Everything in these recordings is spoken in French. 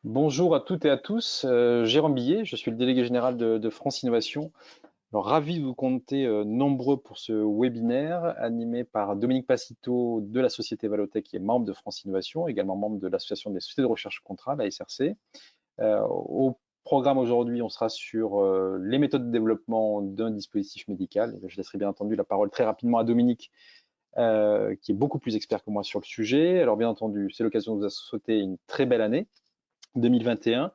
Bonjour à toutes et à tous, Jérôme Billet, je suis le délégué général de France Innovation. Alors, ravi de vous compter nombreux pour ce webinaire animé par Dominique Passito de la société Valotech qui est membre de France Innovation, également membre de l'association des sociétés de recherche contrat, la SRC. Au programme aujourd'hui, on sera sur les méthodes de développement d'un dispositif médical. Je laisserai bien entendu la parole très rapidement à Dominique, qui est beaucoup plus expert que moi sur le sujet. Alors bien entendu, c'est l'occasion de vous souhaiter une très belle année 2021.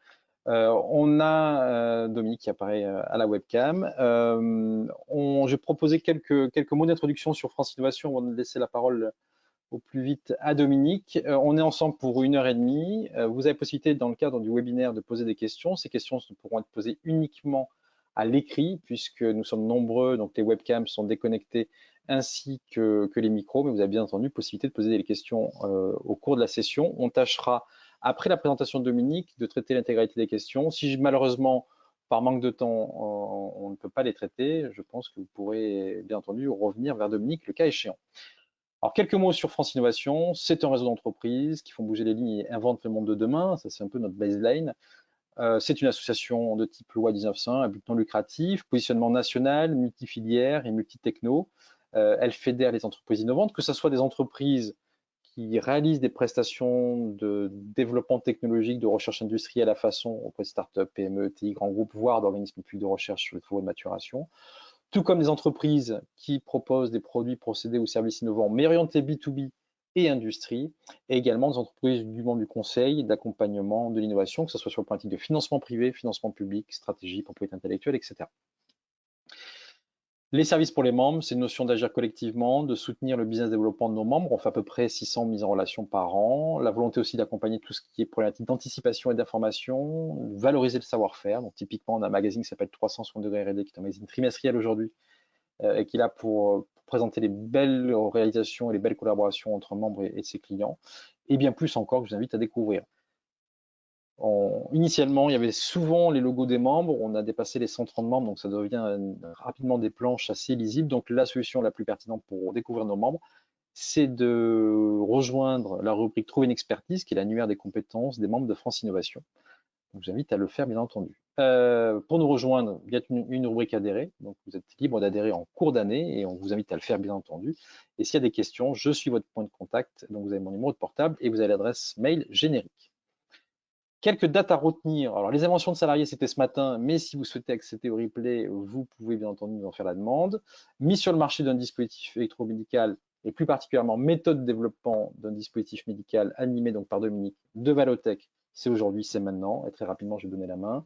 On a Dominique qui apparaît à la webcam. J'ai proposé quelques mots d'introduction sur France Innovation avant de laisser la parole au plus vite à Dominique. On est ensemble pour 1 h 30. Vous avez possibilité, dans le cadre du webinaire, de poser des questions. Ces questions pourront être posées uniquement à l'écrit, puisque nous sommes nombreux, donc les webcams sont déconnectés ainsi que les micros, mais vous avez bien entendu possibilité de poser des questions au cours de la session. On tâchera, après la présentation de Dominique, de traiter l'intégralité des questions. Si malheureusement, par manque de temps, on ne peut pas les traiter, je pense que vous pourrez bien entendu revenir vers Dominique le cas échéant. Alors, quelques mots sur France Innovation. C'est un réseau d'entreprises qui font bouger les lignes et inventent le monde de demain. Ça, c'est un peu notre baseline. C'est une association de type loi 1901, à but non lucratif, positionnement national, multifilière et multitechno. Elle fédère les entreprises innovantes, que ce soit des entreprises qui réalisent des prestations de développement technologique, de recherche industrielle à façon auprès de startups, PME, TI, grands groupes, voire d'organismes publics de recherche sur les travaux de maturation, tout comme des entreprises qui proposent des produits, procédés ou services innovants, mais orientés B2B et industrie, et également des entreprises du monde du conseil, d'accompagnement, de l'innovation, que ce soit sur le plan de financement privé, financement public, stratégie, propriété intellectuelle, etc. Les services pour les membres, c'est une notion d'agir collectivement, de soutenir le business développement de nos membres. On fait à peu près 600 mises en relation par an. La volonté aussi d'accompagner tout ce qui est problématique d'anticipation et d'information, valoriser le savoir-faire. Donc typiquement, on a un magazine qui s'appelle 360 degrés R&D, qui est un magazine trimestriel aujourd'hui, et qui est là pour présenter les belles réalisations et les belles collaborations entre membres et ses clients, et bien plus encore que je vous invite à découvrir. Initialement, il y avait souvent les logos des membres, on a dépassé les 130 membres, donc ça devient rapidement des planches assez lisibles. Donc la solution la plus pertinente pour découvrir nos membres, c'est de rejoindre la rubrique Trouver une expertise, qui est l'annuaire des compétences des membres de France Innovation. Donc j'invite à le faire, bien entendu. Pour nous rejoindre, il y a une rubrique adhérer. Donc vous êtes libre d'adhérer en cours d'année et on vous invite à le faire, bien entendu. Et s'il y a des questions, je suis votre point de contact. Donc vous avez mon numéro de portable et vous avez l'adresse mail générique. Quelques dates à retenir. Alors les inventions de salariés, c'était ce matin, mais si vous souhaitez accéder au replay, vous pouvez bien entendu nous en faire la demande. Mise sur le marché d'un dispositif électromédical et plus particulièrement méthode de développement d'un dispositif médical animé donc par Dominique de Valotech. C'est aujourd'hui, c'est maintenant, et très rapidement, je vais donner la main.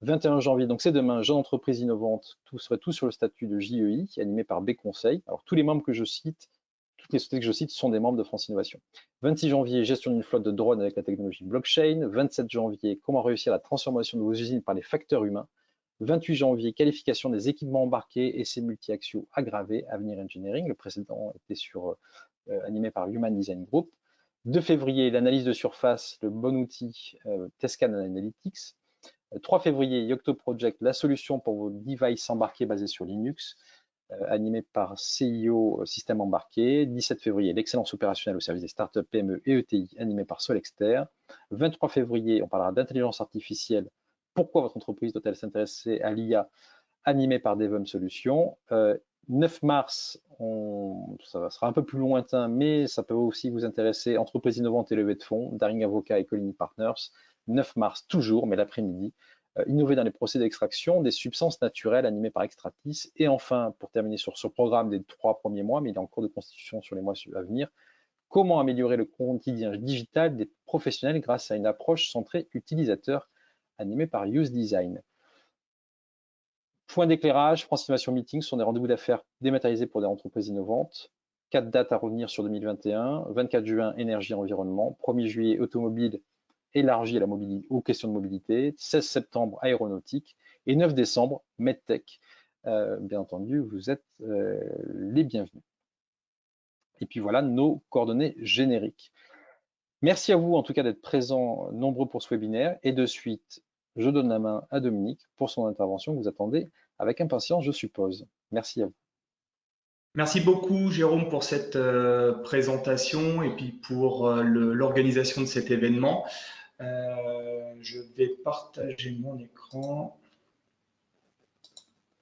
21 janvier, donc c'est demain, Jeune Entreprise Innovante, tout serait tout sur le statut de JEI, animé par B Conseil. Alors tous les membres que je cite, toutes les sociétés que je cite sont des membres de France Innovation. 26 janvier, gestion d'une flotte de drones avec la technologie blockchain. 27 janvier, comment réussir la transformation de vos usines par les facteurs humains. 28 janvier, qualification des équipements embarqués, essais multi-axiaux aggravés, Avenir Engineering. Le précédent était animé par Human Design Group. 2 février, l'analyse de surface, le bon outil Tescan Analytics. 3 février, Yocto Project, la solution pour vos devices embarqués basés sur Linux, animé par CIO Système Embarqué. 17 février, l'excellence opérationnelle au service des startups, PME et ETI, animé par Solexter. 23 février, on parlera d'intelligence artificielle. Pourquoi votre entreprise doit-elle s'intéresser à l'IA, animé par Devum Solutions. 9 mars, ça sera un peu plus lointain, mais ça peut aussi vous intéresser, entreprise innovante et levée de fonds, Daring Avocat et Coligny Partners. 9 mars toujours, mais l'après-midi. Innover dans les procédés d'extraction des substances naturelles animées par Extratis. Et enfin, pour terminer sur ce programme des 3 premiers mois, mais il est en cours de constitution sur les mois à venir, comment améliorer le quotidien digital des professionnels grâce à une approche centrée utilisateur animée par Use Design. Point d'éclairage, France Innovation Meeting sont des rendez-vous d'affaires dématérialisés pour des entreprises innovantes. 4 dates à revenir sur 2021. 24 juin, énergie et environnement. 1er juillet, automobile élargie à la mobilité, aux questions de mobilité. 16 septembre, aéronautique. Et 9 décembre, MedTech. Bien entendu, vous êtes les bienvenus. Et puis voilà nos coordonnées génériques. Merci à vous en tout cas d'être présents nombreux pour ce webinaire. Et de suite, je donne la main à Dominique pour son intervention que vous attendez avec impatience, je suppose. Merci à vous. Merci beaucoup, Jérôme, pour cette présentation et puis pour l'organisation de cet événement. je vais partager mon écran.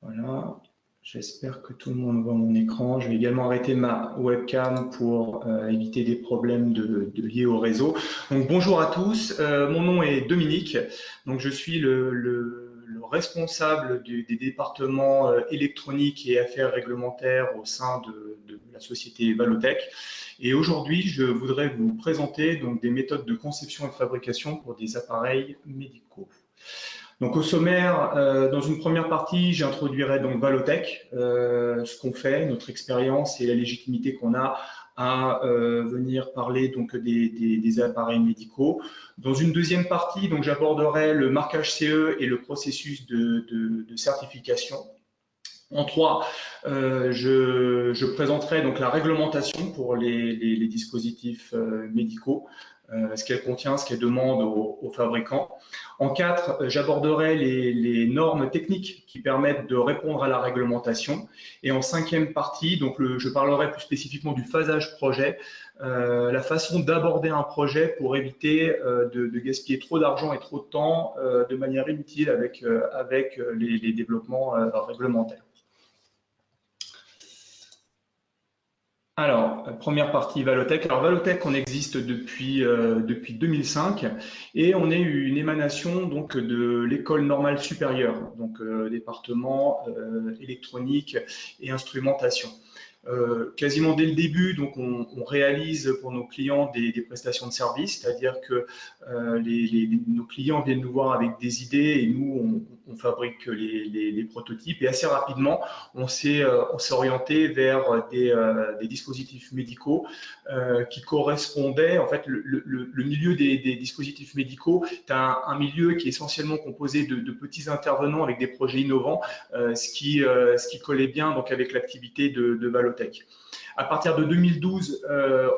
Voilà, j'espère que tout le monde voit mon écran. Je vais également arrêter ma webcam pour éviter des problèmes liés au réseau. Donc bonjour à tous, mon nom est Dominique. Donc je suis le responsable des départements électroniques et affaires réglementaires au sein de la société Valotech. Et aujourd'hui, je voudrais vous présenter donc des méthodes de conception et de fabrication pour des appareils médicaux. Donc au sommaire, dans une première partie, j'introduirai donc Valotech, ce qu'on fait, notre expérience et la légitimité qu'on a à venir parler donc des appareils médicaux. Dans une deuxième partie, donc j'aborderai le marquage CE et le processus de certification. En 3, je présenterai donc la réglementation pour les dispositifs médicaux, ce qu'elle contient, ce qu'elle demande aux fabricants. En 4, j'aborderai les normes techniques qui permettent de répondre à la réglementation. Et en 5e partie, donc je parlerai plus spécifiquement du phasage projet, la façon d'aborder un projet pour éviter de gaspiller trop d'argent et trop de temps de manière inutile avec les développements réglementaires. Alors, première partie Valotech. Alors, Valotech, on existe depuis 2005 et on est une émanation donc de l'école normale supérieure, donc département électronique et instrumentation. Quasiment dès le début, donc on réalise pour nos clients des prestations de services, c'est-à-dire que nos clients viennent nous voir avec des idées et nous on fabrique les prototypes. Et assez rapidement, on s'est orienté vers des dispositifs médicaux qui correspondaient. En fait, le milieu des dispositifs médicaux est un milieu qui est essentiellement composé de petits intervenants avec des projets innovants, ce qui collait bien donc avec l'activité de Valotech. À partir de 2012,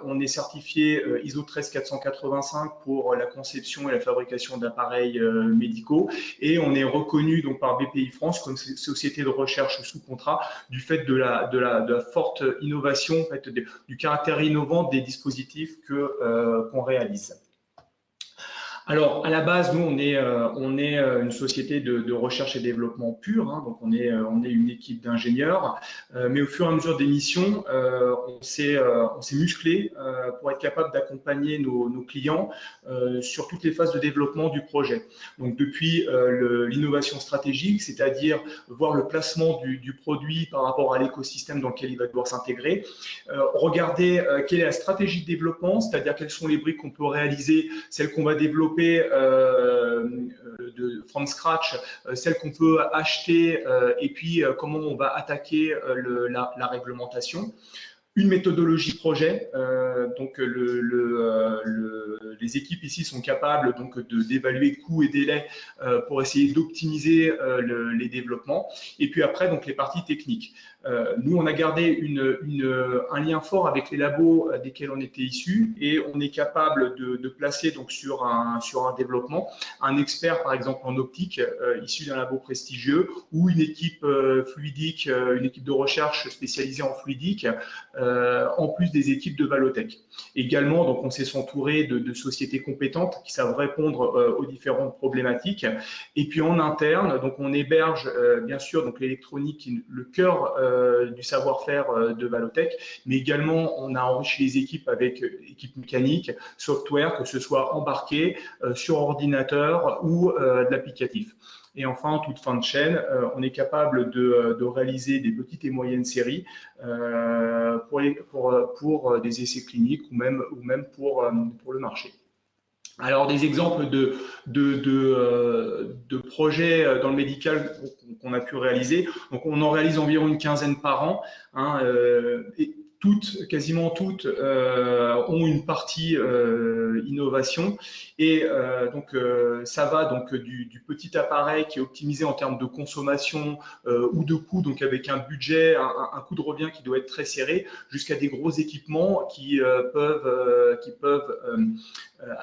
on est certifié ISO 13485 pour la conception et la fabrication d'appareils médicaux et on est reconnu donc par BPI France comme société de recherche sous contrat du fait de la forte innovation, en fait, du caractère innovant des dispositifs qu'on réalise. Alors, à la base, nous, on est une société de recherche et développement pure, hein, donc on est une équipe d'ingénieurs, mais au fur et à mesure des missions, on s'est musclé pour être capable d'accompagner nos clients sur toutes les phases de développement du projet. Donc, depuis l'innovation stratégique, c'est-à-dire voir le placement du produit par rapport à l'écosystème dans lequel il va devoir s'intégrer, regarder quelle est la stratégie de développement, c'est-à-dire quelles sont les briques qu'on peut réaliser, celles qu'on va développer from scratch, celles qu'on peut acheter et puis comment on va attaquer la réglementation. Une méthodologie projet, donc les équipes ici sont capables donc d'évaluer coûts et délais pour essayer d'optimiser les développements. Et puis après donc les parties techniques. Nous on a gardé un lien fort avec les labos desquels on était issus et on est capable de placer donc sur un développement un expert par exemple en optique issu d'un labo prestigieux ou une équipe fluidique, une équipe de recherche spécialisée en fluidique. En plus des équipes de Valotech. Également, donc, on s'est entouré de sociétés compétentes qui savent répondre aux différentes problématiques. Et puis en interne, donc on héberge bien sûr donc l'électronique, le cœur du savoir-faire de Valotech, mais également on a enrichi les équipes avec équipe mécanique, software, que ce soit embarqué sur ordinateur ou de l'applicatif. Et enfin, en toute fin de chaîne, on est capable de réaliser des petites et moyennes séries pour des essais cliniques ou même pour le marché. Alors, des exemples de projets dans le médical qu'on a pu réaliser. Donc, on en réalise environ une quinzaine par an. Hein, et quasiment toutes ont une partie innovation et donc ça va donc du petit appareil qui est optimisé en termes de consommation ou de coût, donc avec un budget, un coût de revient qui doit être très serré, jusqu'à des gros équipements qui peuvent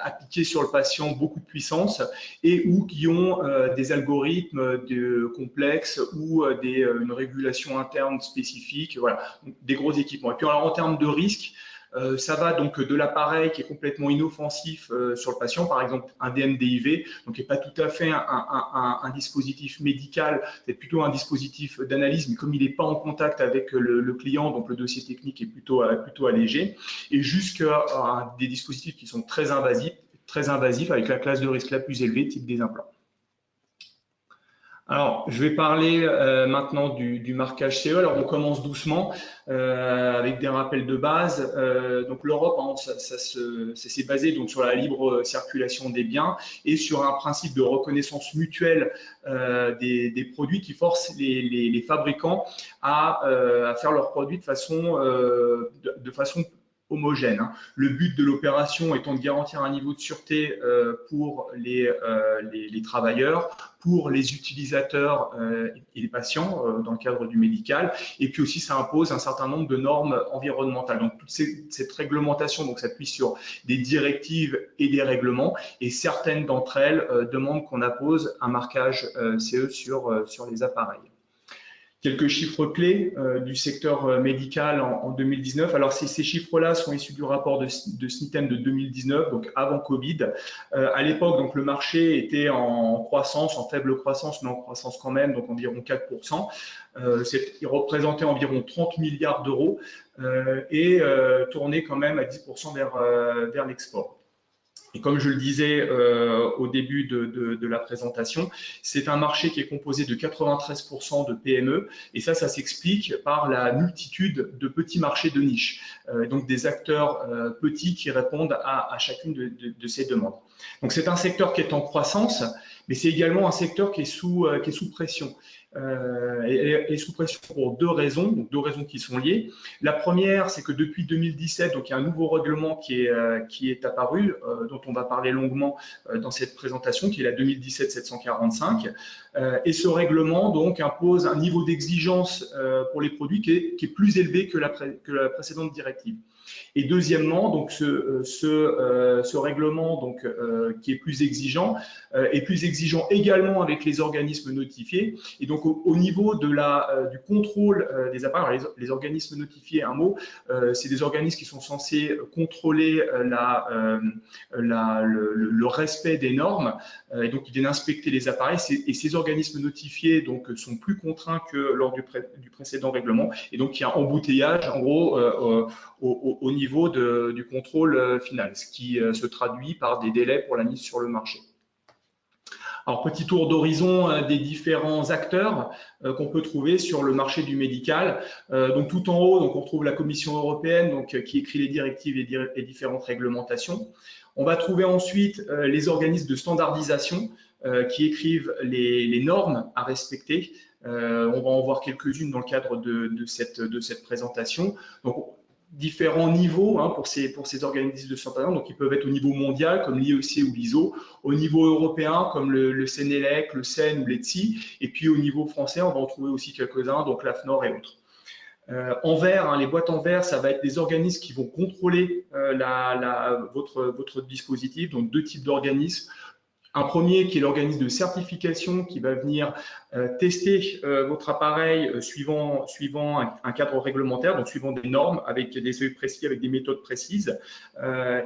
appliquer sur le patient beaucoup de puissance et ou qui ont des algorithmes complexes ou une régulation interne spécifique, voilà, donc, des gros équipements. Et puis alors, en termes de risque, Ça va donc de l'appareil qui est complètement inoffensif sur le patient, par exemple un DMDIV, donc qui n'est pas tout à fait un dispositif médical, c'est plutôt un dispositif d'analyse, mais comme il n'est pas en contact avec le client, donc le dossier technique est plutôt allégé, et jusqu'à des dispositifs qui sont très invasifs avec la classe de risque la plus élevée, type des implants. Alors, je vais parler maintenant du marquage CE. Alors, on commence doucement avec des rappels de base. Donc, l'Europe, hein, ça s'est basé donc sur la libre circulation des biens et sur un principe de reconnaissance mutuelle des produits qui force les fabricants à faire leurs produits de façon homogène, hein. Le but de l'opération étant de garantir un niveau de sûreté pour les travailleurs, pour les utilisateurs et les patients dans le cadre du médical. Et puis aussi, ça impose un certain nombre de normes environnementales. Donc, toute cette réglementation s'appuie sur des directives et des règlements. Et certaines d'entre elles demandent qu'on appose un marquage CE sur les appareils. Quelques chiffres clés du secteur médical en 2019. Alors, ces chiffres-là sont issus du rapport de SNITEM de 2019, donc avant Covid. À l'époque, donc le marché était en croissance, en faible croissance, mais en croissance quand même, donc environ 4%. Il représentait environ 30 milliards d'euros et tournait quand même à 10% vers l'export. Et comme je le disais au début de la présentation, c'est un marché qui est composé de 93% de PME et ça s'explique par la multitude de petits marchés de niche, donc des acteurs petits qui répondent à chacune de ces demandes. Donc c'est un secteur qui est en croissance, mais c'est également un secteur qui est sous pression. Et sous pression pour deux raisons qui sont liées. La première, c'est que depuis 2017, donc il y a un nouveau règlement qui est apparu, dont on va parler longuement dans cette présentation, qui est la 2017-745. Et ce règlement donc impose un niveau d'exigence pour les produits qui est plus élevé que la précédente directive. Et deuxièmement, donc ce règlement donc qui est plus exigeant également avec les organismes notifiés. Et donc au niveau du contrôle des appareils, alors les organismes notifiés, un mot, c'est des organismes qui sont censés contrôler le respect des normes, et donc ils viennent inspecter les appareils. Et ces organismes notifiés donc sont plus contraints que lors du précédent règlement. Et donc il y a un embouteillage en gros au niveau du contrôle final, ce qui se traduit par des délais pour la mise sur le marché. Alors, petit tour d'horizon des différents acteurs qu'on peut trouver sur le marché du médical. Donc, tout en haut, donc, on retrouve la Commission européenne donc, qui écrit les directives et différentes réglementations. On va trouver ensuite les organismes de standardisation qui écrivent les normes à respecter. On va en voir quelques-unes dans le cadre de cette présentation. Donc, différents niveaux pour ces organismes de standardisation, donc ils peuvent être au niveau mondial comme l'IEC ou l'ISO, au niveau européen comme le CNELEC, le CEN ou l'ETSI, et puis au niveau français on va en trouver aussi quelques-uns, donc l'AFNOR et autres. En vert, les boîtes en vert, ça va être des organismes qui vont contrôler votre dispositif, donc deux types d'organismes. Un premier qui est l'organisme de certification qui va venir tester votre appareil suivant un cadre réglementaire, donc suivant des normes avec des seuils précis, avec des méthodes précises.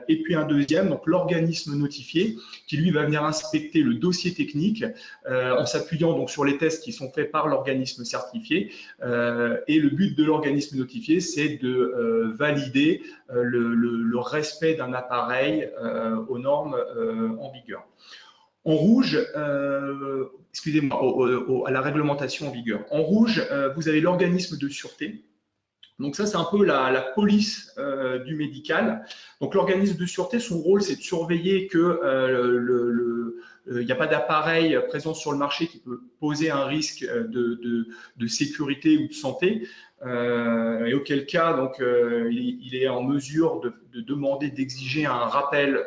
Et puis un deuxième, donc l'organisme notifié, qui lui va venir inspecter le dossier technique en s'appuyant donc sur les tests qui sont faits par l'organisme certifié. Et le but de l'organisme notifié, c'est de valider le respect d'un appareil aux normes en vigueur. En rouge, excusez-moi, à la réglementation en vigueur. En rouge, vous avez l'organisme de sûreté. Donc ça, c'est un peu la police du médical. Donc l'organisme de sûreté, son rôle, c'est de surveiller que il n'y a pas d'appareil présent sur le marché qui peut poser un risque de sécurité ou de santé. Et auquel cas, donc, il est en mesure de demander, d'exiger un rappel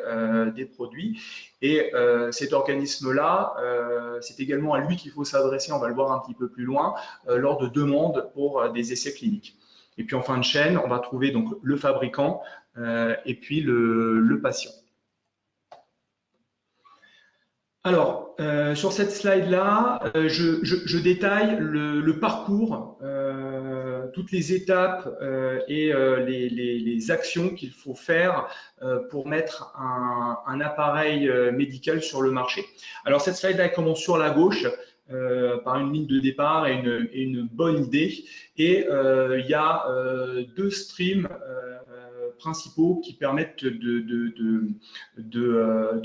des produits. Et cet organisme-là, c'est également à lui qu'il faut s'adresser, on va le voir un petit peu plus loin, lors de demandes pour des essais cliniques. Et puis en fin de chaîne, on va trouver donc le fabricant et puis le patient. Alors, sur cette slide-là, je détaille le parcours, toutes les étapes et les actions qu'il faut faire pour mettre un appareil médical sur le marché. Alors, cette slide-là, elle commence sur la gauche par une ligne de départ et une bonne idée. Et il y a deux streams principaux qui permettent de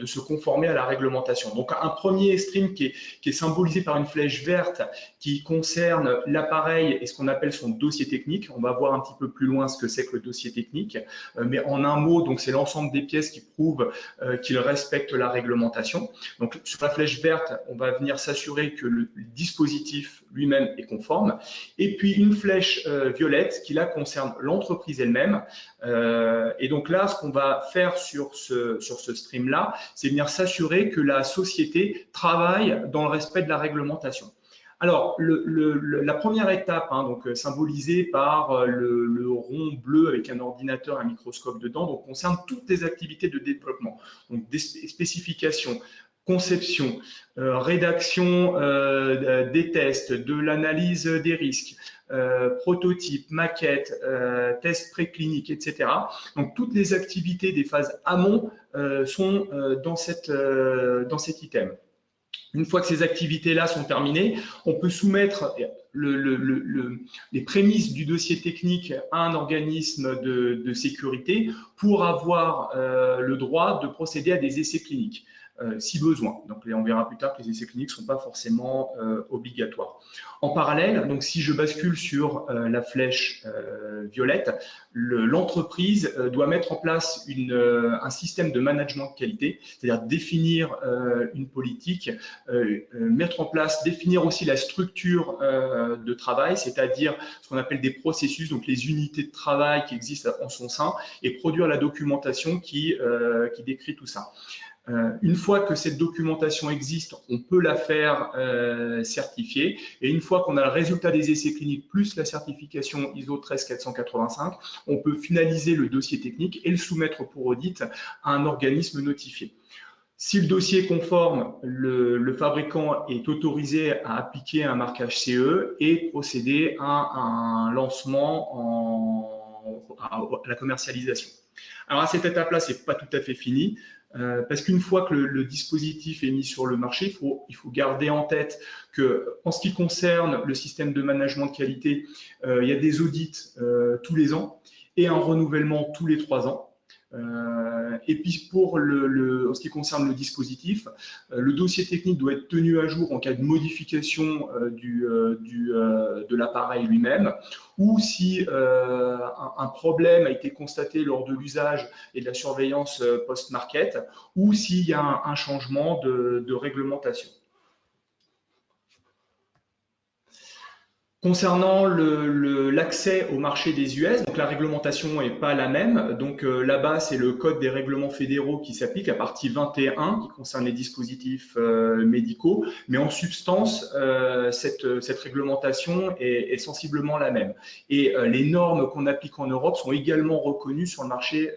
se conformer à la réglementation. Donc un premier stream qui est symbolisé par une flèche verte qui concerne l'appareil et ce qu'on appelle son dossier technique. On va voir un petit peu plus loin ce que c'est que le dossier technique, mais en un mot, donc c'est l'ensemble des pièces qui prouvent qu'il respecte la réglementation. Donc sur la flèche verte, on va venir s'assurer que le dispositif lui-même est conforme. Et puis une flèche violette qui là concerne l'entreprise elle-même. Et donc là, ce qu'on va faire sur ce stream-là, c'est venir s'assurer que la société travaille dans le respect de la réglementation. Alors, la première étape, hein, donc symbolisée par le rond bleu avec un ordinateur, un microscope dedans, donc concerne toutes les activités de développement, donc des spécifications, conception, rédaction des tests, de l'analyse des risques, prototype, maquette, tests précliniques, etc. Donc toutes les activités des phases amont sont dans cet item. Une fois que ces activités-là sont terminées, on peut soumettre les prémices du dossier technique à un organisme de sécurité pour avoir le droit de procéder à des essais cliniques. Si besoin. Donc, on verra plus tard que les essais cliniques ne sont pas forcément obligatoires. En parallèle, donc si je bascule sur la flèche violette, l'entreprise doit mettre en place un système de management de qualité, c'est-à-dire définir une politique, mettre en place, définir aussi la structure de travail, c'est-à-dire ce qu'on appelle des processus, donc les unités de travail qui existent en son sein, et produire la documentation qui décrit tout ça. Une fois que cette documentation existe, on peut la faire certifier. Et une fois qu'on a le résultat des essais cliniques plus la certification ISO 13485, on peut finaliser le dossier technique et le soumettre pour audit à un organisme notifié. Si le dossier est conforme, le fabricant est autorisé à appliquer un marquage CE et procéder à un lancement à la commercialisation. Alors à cette étape-là, c'est pas tout à fait fini. Parce qu'une fois que le dispositif est mis sur le marché, il faut garder en tête que, en ce qui concerne le système de management de qualité, il y a des audits tous les ans et un renouvellement tous les 3 ans. Et puis pour en ce qui concerne le dispositif, le dossier technique doit être tenu à jour en cas de modification de l'appareil lui-même, ou si un problème a été constaté lors de l'usage et de la surveillance post-market, ou s'il y a un changement de réglementation. Concernant l'accès au marché des US, donc la réglementation n'est pas la même. Donc là-bas, c'est le code des règlements fédéraux qui s'applique, la partie 21 qui concerne les dispositifs médicaux. Mais en substance, cette réglementation est sensiblement la même. Et les normes qu'on applique en Europe sont également reconnues sur le marché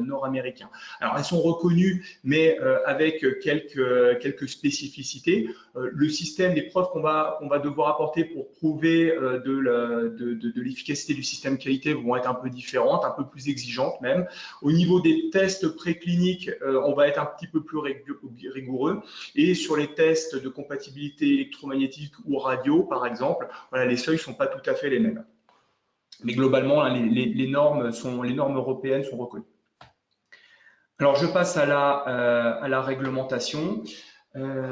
nord-américain. Alors elles sont reconnues, mais avec quelques spécificités. Le système, les preuves qu'on va devoir apporter pour prouver de l'efficacité du système qualité vont être un peu différentes, un peu plus exigeantes même. Au niveau des tests précliniques, on va être un petit peu plus rigoureux. Et sur les tests de compatibilité électromagnétique ou radio, par exemple, voilà, les seuils ne sont pas tout à fait les mêmes. Mais globalement, les normes européennes sont reconnues. Alors, je passe à la réglementation.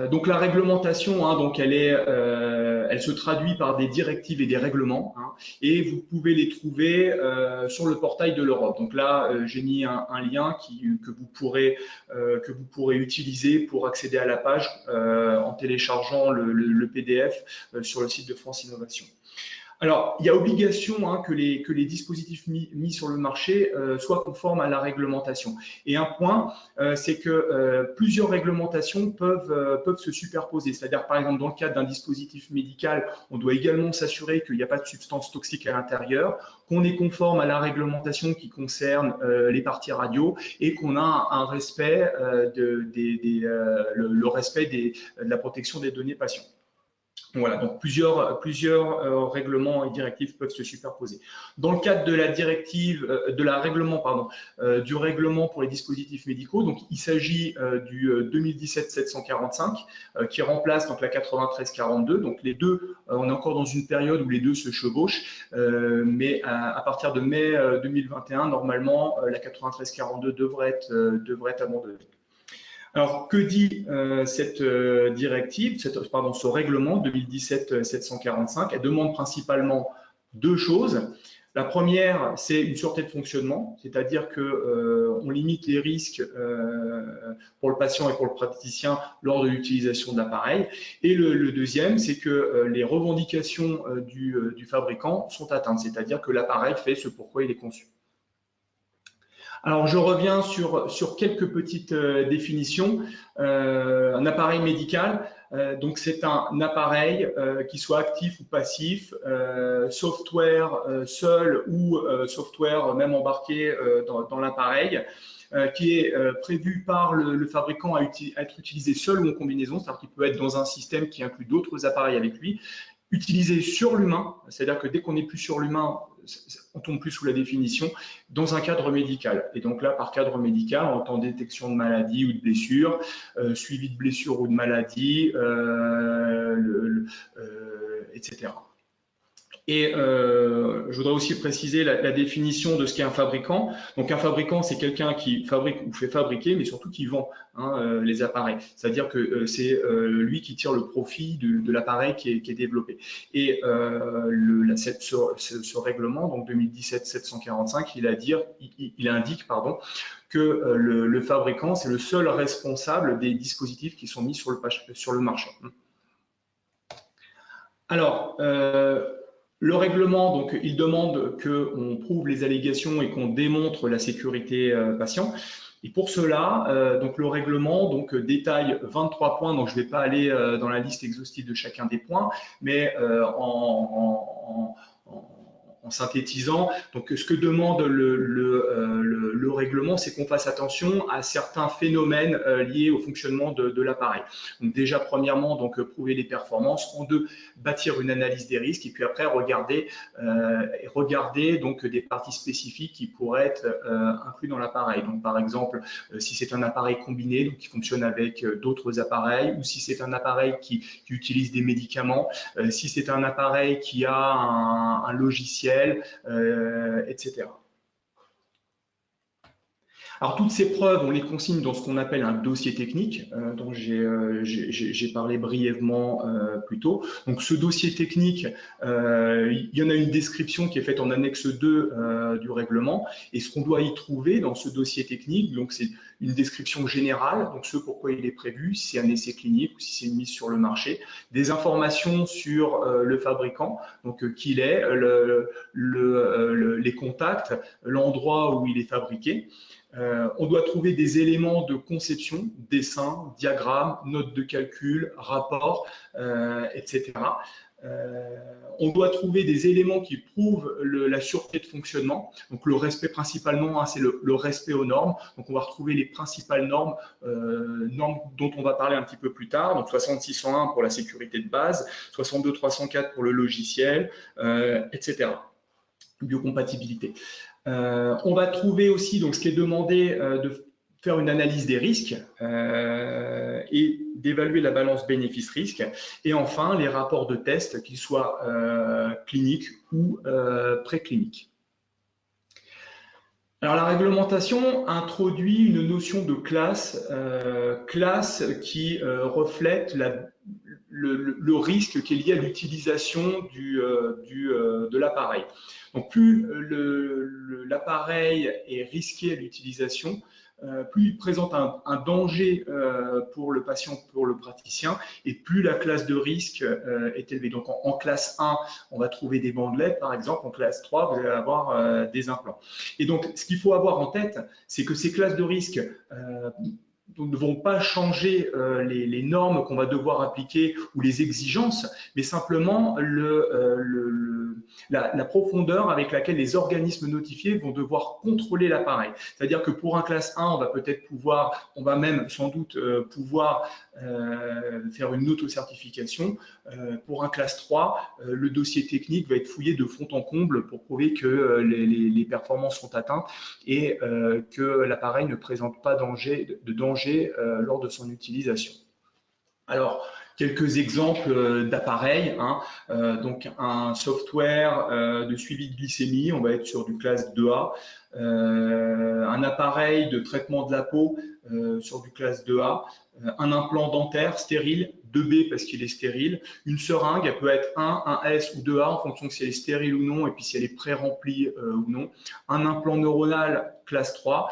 Donc la réglementation, hein, donc elle se traduit par des directives et des règlements, hein, et vous pouvez les trouver sur le portail de l'Europe. Donc là, j'ai mis un lien que vous pourrez utiliser pour accéder à la page en téléchargeant le PDF sur le site de France Innovation. Alors, il y a obligation que les dispositifs mis sur le marché soient conformes à la réglementation. Et un point, c'est que plusieurs réglementations peuvent se superposer. C'est-à-dire, par exemple, dans le cadre d'un dispositif médical, on doit également s'assurer qu'il n'y a pas de substances toxiques à l'intérieur, qu'on est conforme à la réglementation qui concerne les parties radio et qu'on a un respect le respect de la protection des données patients. Voilà, donc plusieurs règlements et directives peuvent se superposer. Dans le cadre de la directive, du règlement pour les dispositifs médicaux, donc il s'agit du 2017-745 qui remplace donc la 93-42. Donc les deux, on est encore dans une période où les deux se chevauchent, mais à partir de mai 2021, normalement, la 93-42 devrait être abandonnée. Alors, que dit cette directive, ce règlement 2017-745? Elle demande principalement deux choses. La première, c'est une sûreté de fonctionnement, c'est-à-dire qu'on limite les risques pour le patient et pour le praticien lors de l'utilisation de l'appareil. Et le deuxième, c'est que les revendications du fabricant sont atteintes, c'est-à-dire que l'appareil fait ce pourquoi il est conçu. Alors, je reviens sur quelques petites définitions. Un appareil médical, donc c'est un appareil qui soit actif ou passif, software seul ou software même embarqué dans l'appareil, qui est prévu par le fabricant à être utilisé seul ou en combinaison, c'est-à-dire qu'il peut être dans un système qui inclut d'autres appareils avec lui, utilisé sur l'humain, c'est-à-dire que dès qu'on n'est plus sur l'humain, on tombe plus sous la définition, dans un cadre médical. Et donc là, par cadre médical, on entend détection de maladie ou de blessure, suivi de blessure ou de maladie, etc. Et je voudrais aussi préciser la définition de ce qu'est un fabricant. Donc un fabricant, c'est quelqu'un qui fabrique ou fait fabriquer, mais surtout qui vend les appareils. C'est-à-dire que c'est lui qui tire le profit de l'appareil qui est développé. Et ce règlement, donc 2017-745, il indique que le fabricant, c'est le seul responsable des dispositifs qui sont mis sur le marché. Alors, le règlement, donc, il demande qu'on prouve les allégations et qu'on démontre la sécurité patient. Et pour cela, donc le règlement détaille 23 points. Donc, je ne vais pas aller dans la liste exhaustive de chacun des points, mais en synthétisant, donc ce que demande le règlement, c'est qu'on fasse attention à certains phénomènes liés au fonctionnement de l'appareil. Donc déjà, premièrement, donc prouver les performances. En deux, bâtir une analyse des risques. Et puis après, regarder donc des parties spécifiques qui pourraient être inclus dans l'appareil. Donc par exemple, si c'est un appareil combiné, donc qui fonctionne avec d'autres appareils, ou si c'est un appareil qui utilise des médicaments, si c'est un appareil qui a un logiciel, etc. Alors, toutes ces preuves, on les consigne dans ce qu'on appelle un dossier technique, dont j'ai parlé brièvement plus tôt. Donc, ce dossier technique, il y en a une description qui est faite en annexe 2 du règlement. Et ce qu'on doit y trouver dans ce dossier technique, donc c'est une description générale, donc ce pourquoi il est prévu, si c'est un essai clinique ou si c'est une mise sur le marché, des informations sur le fabricant, donc qui il est, les contacts, l'endroit où il est fabriqué. On doit trouver des éléments de conception, dessins, diagrammes, notes de calcul, rapports, etc. On doit trouver des éléments qui prouvent la sûreté de fonctionnement. Donc le respect principalement, c'est le respect aux normes. Donc on va retrouver les principales normes, normes dont on va parler un petit peu plus tard. Donc 66101 pour la sécurité de base, 62304 pour le logiciel, etc. Biocompatibilité. On va trouver aussi, donc, ce qui est demandé, de faire une analyse des risques et d'évaluer la balance bénéfice-risque. Et enfin, les rapports de test, qu'ils soient cliniques ou précliniques. Alors, la réglementation introduit une notion de classe, classe qui reflète le risque qui est lié à l'utilisation de l'appareil. Donc, plus l'appareil est risqué à l'utilisation, plus il présente un danger pour le patient, pour le praticien, et plus la classe de risque est élevée. Donc en classe 1, on va trouver des bandelettes, par exemple. En classe 3, vous allez avoir des implants. Et donc, ce qu'il faut avoir en tête, c'est que ces classes de risque ne vont pas changer les normes qu'on va devoir appliquer ou les exigences, mais simplement la profondeur avec laquelle les organismes notifiés vont devoir contrôler l'appareil. C'est-à-dire que pour un classe 1, on va même sans doute pouvoir faire une auto-certification. Pour un classe 3, le dossier technique va être fouillé de fond en comble pour prouver que les performances sont atteintes et que l'appareil ne présente pas de danger lors de son utilisation. Alors, quelques exemples d'appareils. Donc, un software de suivi de glycémie, on va être sur du classe 2A. Un appareil de traitement de la peau sur du classe 2A. Un implant dentaire stérile, 2B parce qu'il est stérile. Une seringue, elle peut être 1 S ou 2A en fonction de si elle est stérile ou non et puis si elle est pré-remplie ou non. Un implant neuronal classe 3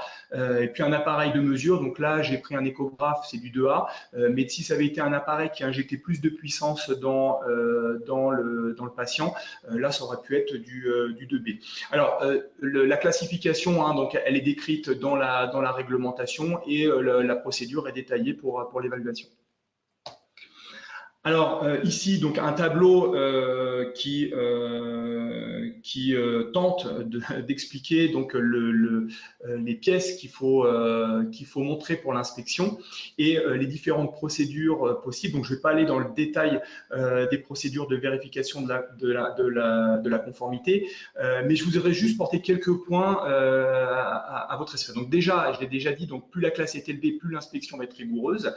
et puis un appareil de mesure. Donc là, j'ai pris un échographe, c'est du 2A. Mais si ça avait été un appareil qui injectait plus de puissance dans le patient, là, ça aurait pu être du 2B. Alors, la classification, donc, elle est décrite dans la réglementation et la procédure est détaillée pour l'évaluation. Alors ici, donc un tableau qui tente d'expliquer donc les pièces qu'il faut montrer pour l'inspection et les différentes procédures possibles. Donc je ne vais pas aller dans le détail des procédures de vérification de la conformité, mais je voudrais juste porter quelques points à votre esprit. Donc déjà, je l'ai déjà dit, donc plus la classe est élevée, plus l'inspection va être rigoureuse.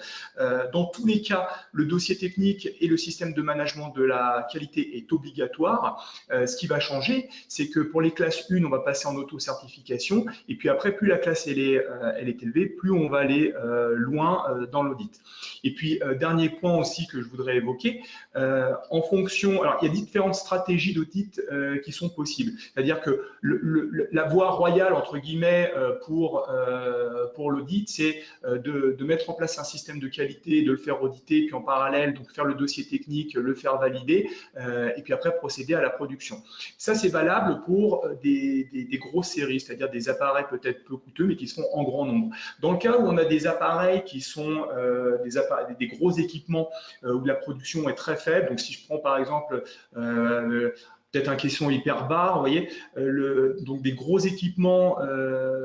Dans tous les cas, le dossier technique et le système de management de la qualité est obligatoire. Ce qui va changer, c'est que pour les classes 1, on va passer en auto-certification et puis après, plus la classe elle est élevée, plus on va aller loin dans l'audit. Et puis, dernier point aussi que je voudrais évoquer, en fonction, alors il y a différentes stratégies d'audit qui sont possibles. C'est-à-dire que la voie royale, entre guillemets, pour l'audit, c'est de mettre en place un système de qualité, de le faire auditer, puis en parallèle, donc faire le dossier technique, le faire valider, et puis après procéder à la production. Ça, c'est valable pour des grosses séries, c'est-à-dire des appareils peut-être peu coûteux, mais qui sont en grand nombre. Dans le cas où on a des appareils qui sont des gros équipements où la production est très faible, donc si je prends par exemple peut-être un caisson hyperbar, vous voyez, donc des gros équipements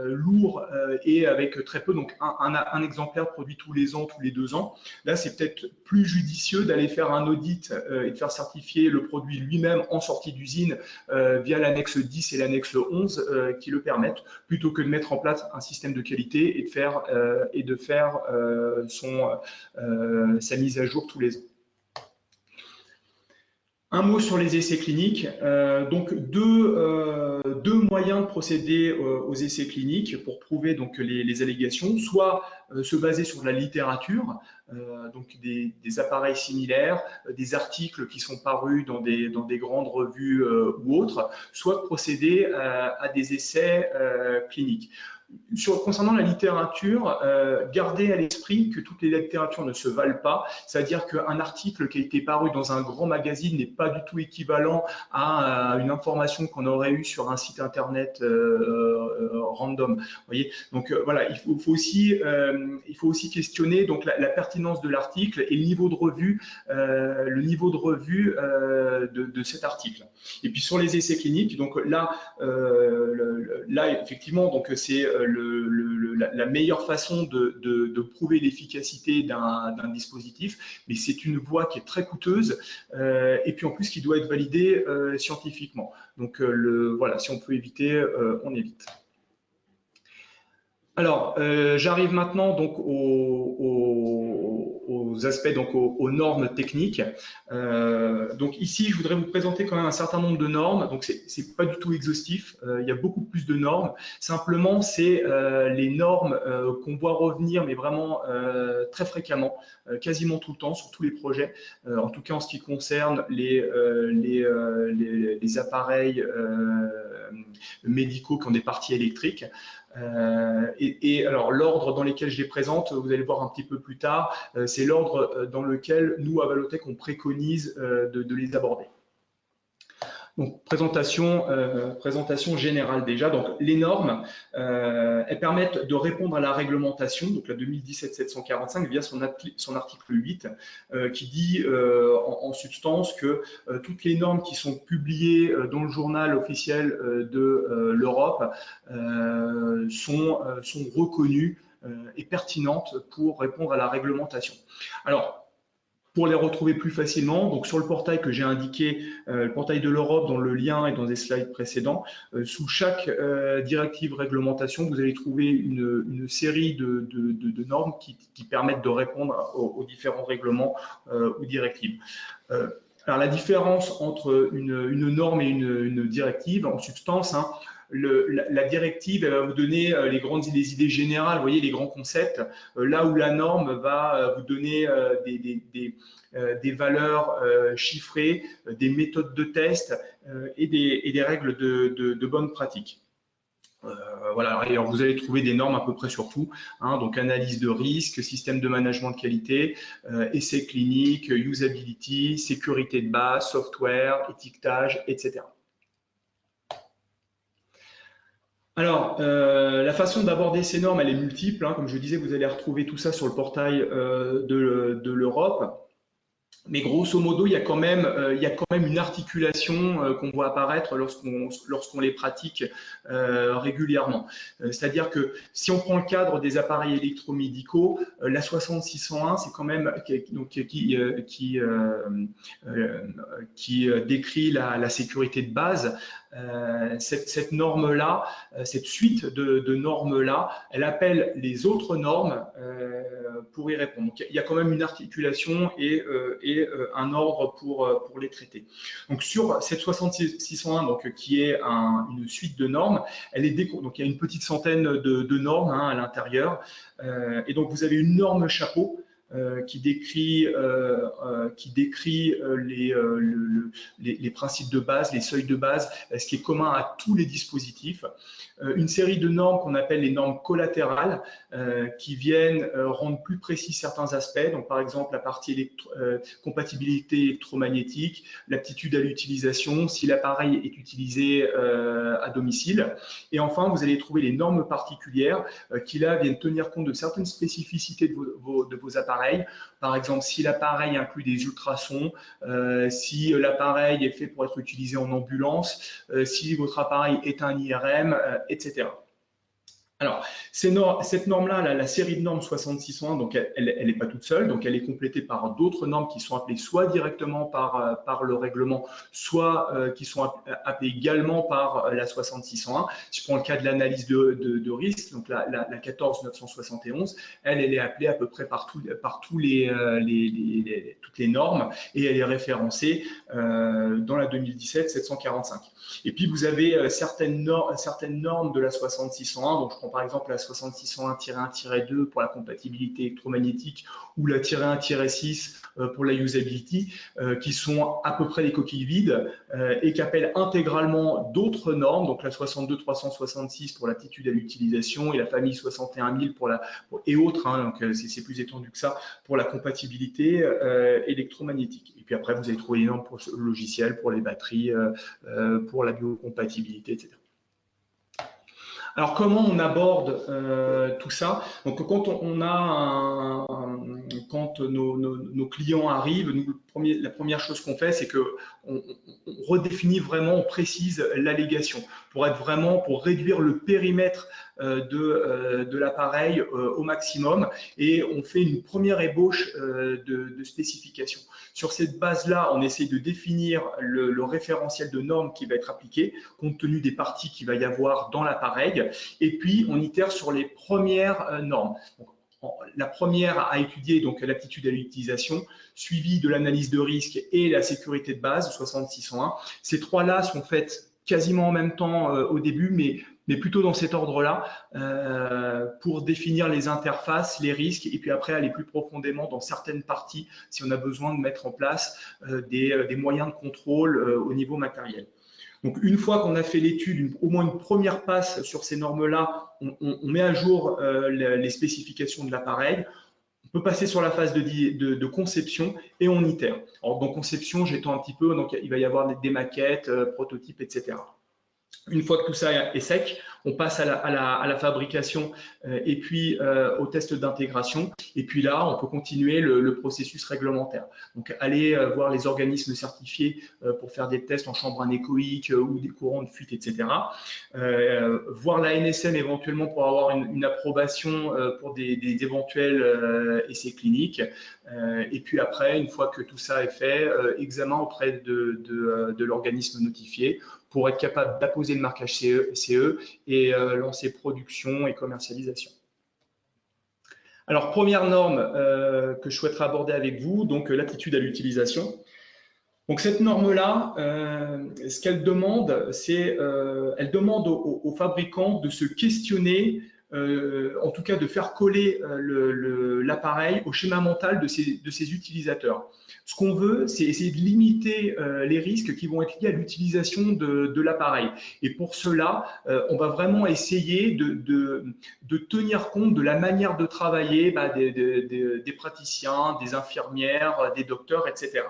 lourds et avec très peu, donc un exemplaire produit tous les ans, tous les 2 ans. Là, c'est peut-être plus judicieux d'aller faire un audit et de faire certifier le produit lui-même en sortie d'usine via l'annexe 10 et l'annexe 11 qui le permettent, plutôt que de mettre en place un système de qualité et de faire sa mise à jour tous les ans. Un mot sur les essais cliniques. Donc deux moyens de procéder aux essais cliniques pour prouver donc les allégations, soit se baser sur de la littérature, donc des appareils similaires, des articles qui sont parus dans des grandes revues ou autres, soit procéder à des essais cliniques. Concernant la littérature, gardez à l'esprit que toutes les littératures ne se valent pas, c'est-à-dire qu'un article qui a été paru dans un grand magazine n'est pas du tout équivalent à une information qu'on aurait eue sur un site internet random. Vous voyez, donc voilà, il faut aussi questionner donc la pertinence de l'article et le niveau de revue, de cet article. Et puis sur les essais cliniques, donc là effectivement, donc c'est la meilleure façon de prouver l'efficacité d'un dispositif, mais c'est une voie qui est très coûteuse et puis en plus qui doit être validée scientifiquement. Donc voilà, si on peut éviter, on évite. Alors, j'arrive maintenant donc aux aspects, donc aux normes techniques. Donc ici, je voudrais vous présenter quand même un certain nombre de normes. Donc c'est pas du tout exhaustif. Il y a beaucoup plus de normes. Simplement, c'est les normes qu'on voit revenir, mais vraiment très fréquemment, quasiment tout le temps sur tous les projets. En tout cas, en ce qui concerne les appareils médicaux qui ont des parties électriques. Alors, l'ordre dans lequel je les présente, vous allez voir un petit peu plus tard, c'est l'ordre dans lequel nous, à Valotech, on préconise de les aborder. Donc, présentation générale déjà. Donc, les normes, elles permettent de répondre à la réglementation, donc la 2017-745, via son article 8, qui dit en substance que toutes les normes qui sont publiées dans le journal officiel de l'Europe sont reconnues et pertinentes pour répondre à la réglementation. Alors, pour les retrouver plus facilement, donc sur le portail que j'ai indiqué, le portail de l'Europe, dont le lien est dans des slides précédents, sous chaque directive réglementation, vous allez trouver une série de normes qui permettent de répondre aux différents règlements ou directives. Alors la différence entre une norme et une directive, en substance, hein, la directive, elle va vous donner les idées générales, vous voyez, les grands concepts, là où la norme va vous donner des valeurs chiffrées, des méthodes de test et des règles de bonne pratique. Voilà, alors vous allez trouver des normes à peu près sur tout, hein, donc analyse de risque, système de management de qualité, essais cliniques, usability, sécurité de base, software, étiquetage, etc. Alors, la façon d'aborder ces normes, elle est multiple, hein. Comme je disais, vous allez retrouver tout ça sur le portail de l'Europe. Mais grosso modo, il y a quand même une articulation qu'on voit apparaître lorsqu'on les pratique régulièrement. C'est-à-dire que si on prend le cadre des appareils électromédicaux, la 60601, c'est quand même qui décrit la sécurité de base. Cette norme-là, cette suite de normes-là, elle appelle les autres normes pour y répondre. Donc, il y a quand même une articulation et un ordre pour les traiter. Donc, sur cette 60601, donc, qui est une suite de normes, donc il y a une petite centaine de normes, hein, à l'intérieur. Et donc, vous avez une norme chapeau qui décrit les principes de base, les seuils de base, ce qui est commun à tous les dispositifs. Une série de normes qu'on appelle les normes collatérales qui viennent rendre plus précis certains aspects. Donc, par exemple, la partie compatibilité électromagnétique, l'aptitude à l'utilisation, si l'appareil est utilisé à domicile. Et enfin, vous allez trouver les normes particulières qui, là, viennent tenir compte de certaines spécificités de vos appareils. Par exemple, si l'appareil inclut des ultrasons, si l'appareil est fait pour être utilisé en ambulance, si votre appareil est un IRM, etc. Alors, cette norme-là, la série de normes 6601, donc elle n'est pas toute seule, donc elle est complétée par d'autres normes qui sont appelées soit directement par le règlement, soit qui sont appelées également par la 6601. Si je prends le cas de l'analyse de risque, donc la 14971, elle est appelée à peu près par toutes les normes et elle est référencée dans la 2017-745. Et puis, vous avez certaines normes de la 6601, donc je prends par exemple la 6601-1-2 pour la compatibilité électromagnétique ou la -1-6 pour la usability, qui sont à peu près des coquilles vides et qui appellent intégralement d'autres normes, donc la 62-366 pour l'aptitude à l'utilisation et la famille 61000 et autres, hein, donc c'est plus étendu que ça, pour la compatibilité électromagnétique. Et puis après, vous allez trouver les normes pour le logiciel, pour les batteries, pour la biocompatibilité, etc. Alors, comment on aborde tout ça? Donc, quand nos clients arrivent, la première chose qu'on fait, c'est qu'on redéfinit vraiment, on précise l'allégation pour réduire le périmètre de l'appareil au maximum, et on fait une première ébauche de spécification. Sur cette base-là, on essaie de définir le référentiel de normes qui va être appliqué compte tenu des parties qu'il va y avoir dans l'appareil, et puis on itère sur les premières normes. Donc, la première à étudier, donc l'aptitude à l'utilisation, suivie de l'analyse de risque et la sécurité de base, 6601. Ces trois-là sont faites quasiment en même temps au début, mais plutôt dans cet ordre-là, pour définir les interfaces, les risques, et puis après aller plus profondément dans certaines parties si on a besoin de mettre en place des moyens de contrôle au niveau matériel. Donc, une fois qu'on a fait l'étude, au moins une première passe sur ces normes-là, on met à jour les spécifications de l'appareil. On peut passer sur la phase de conception et on itère. Alors, dans conception, j'étends un petit peu, donc il va y avoir des maquettes, prototypes, etc. Une fois que tout ça est sec, on passe à la fabrication et puis au test d'intégration. Et puis là, on peut continuer le processus réglementaire. Donc, aller voir les organismes certifiés pour faire des tests en chambre anéchoïque ou des courants de fuite, etc. Voir la NSM éventuellement pour avoir une approbation pour des éventuels essais cliniques. Et puis après, une fois que tout ça est fait, examen auprès de l'organisme notifié pour être capable d'apposer le marquage CE et lancer production et commercialisation. Alors, première norme que je souhaiterais aborder avec vous, donc l'aptitude à l'utilisation. Donc, cette norme-là, ce qu'elle demande, c'est elle demande aux fabricants de se questionner, en tout cas de faire coller l'appareil au schéma mental de ses utilisateurs. Ce qu'on veut, c'est essayer de limiter les risques qui vont être liés à l'utilisation de l'appareil. Et pour cela, on va vraiment essayer de tenir compte de la manière de travailler des praticiens, des infirmières, des docteurs, etc.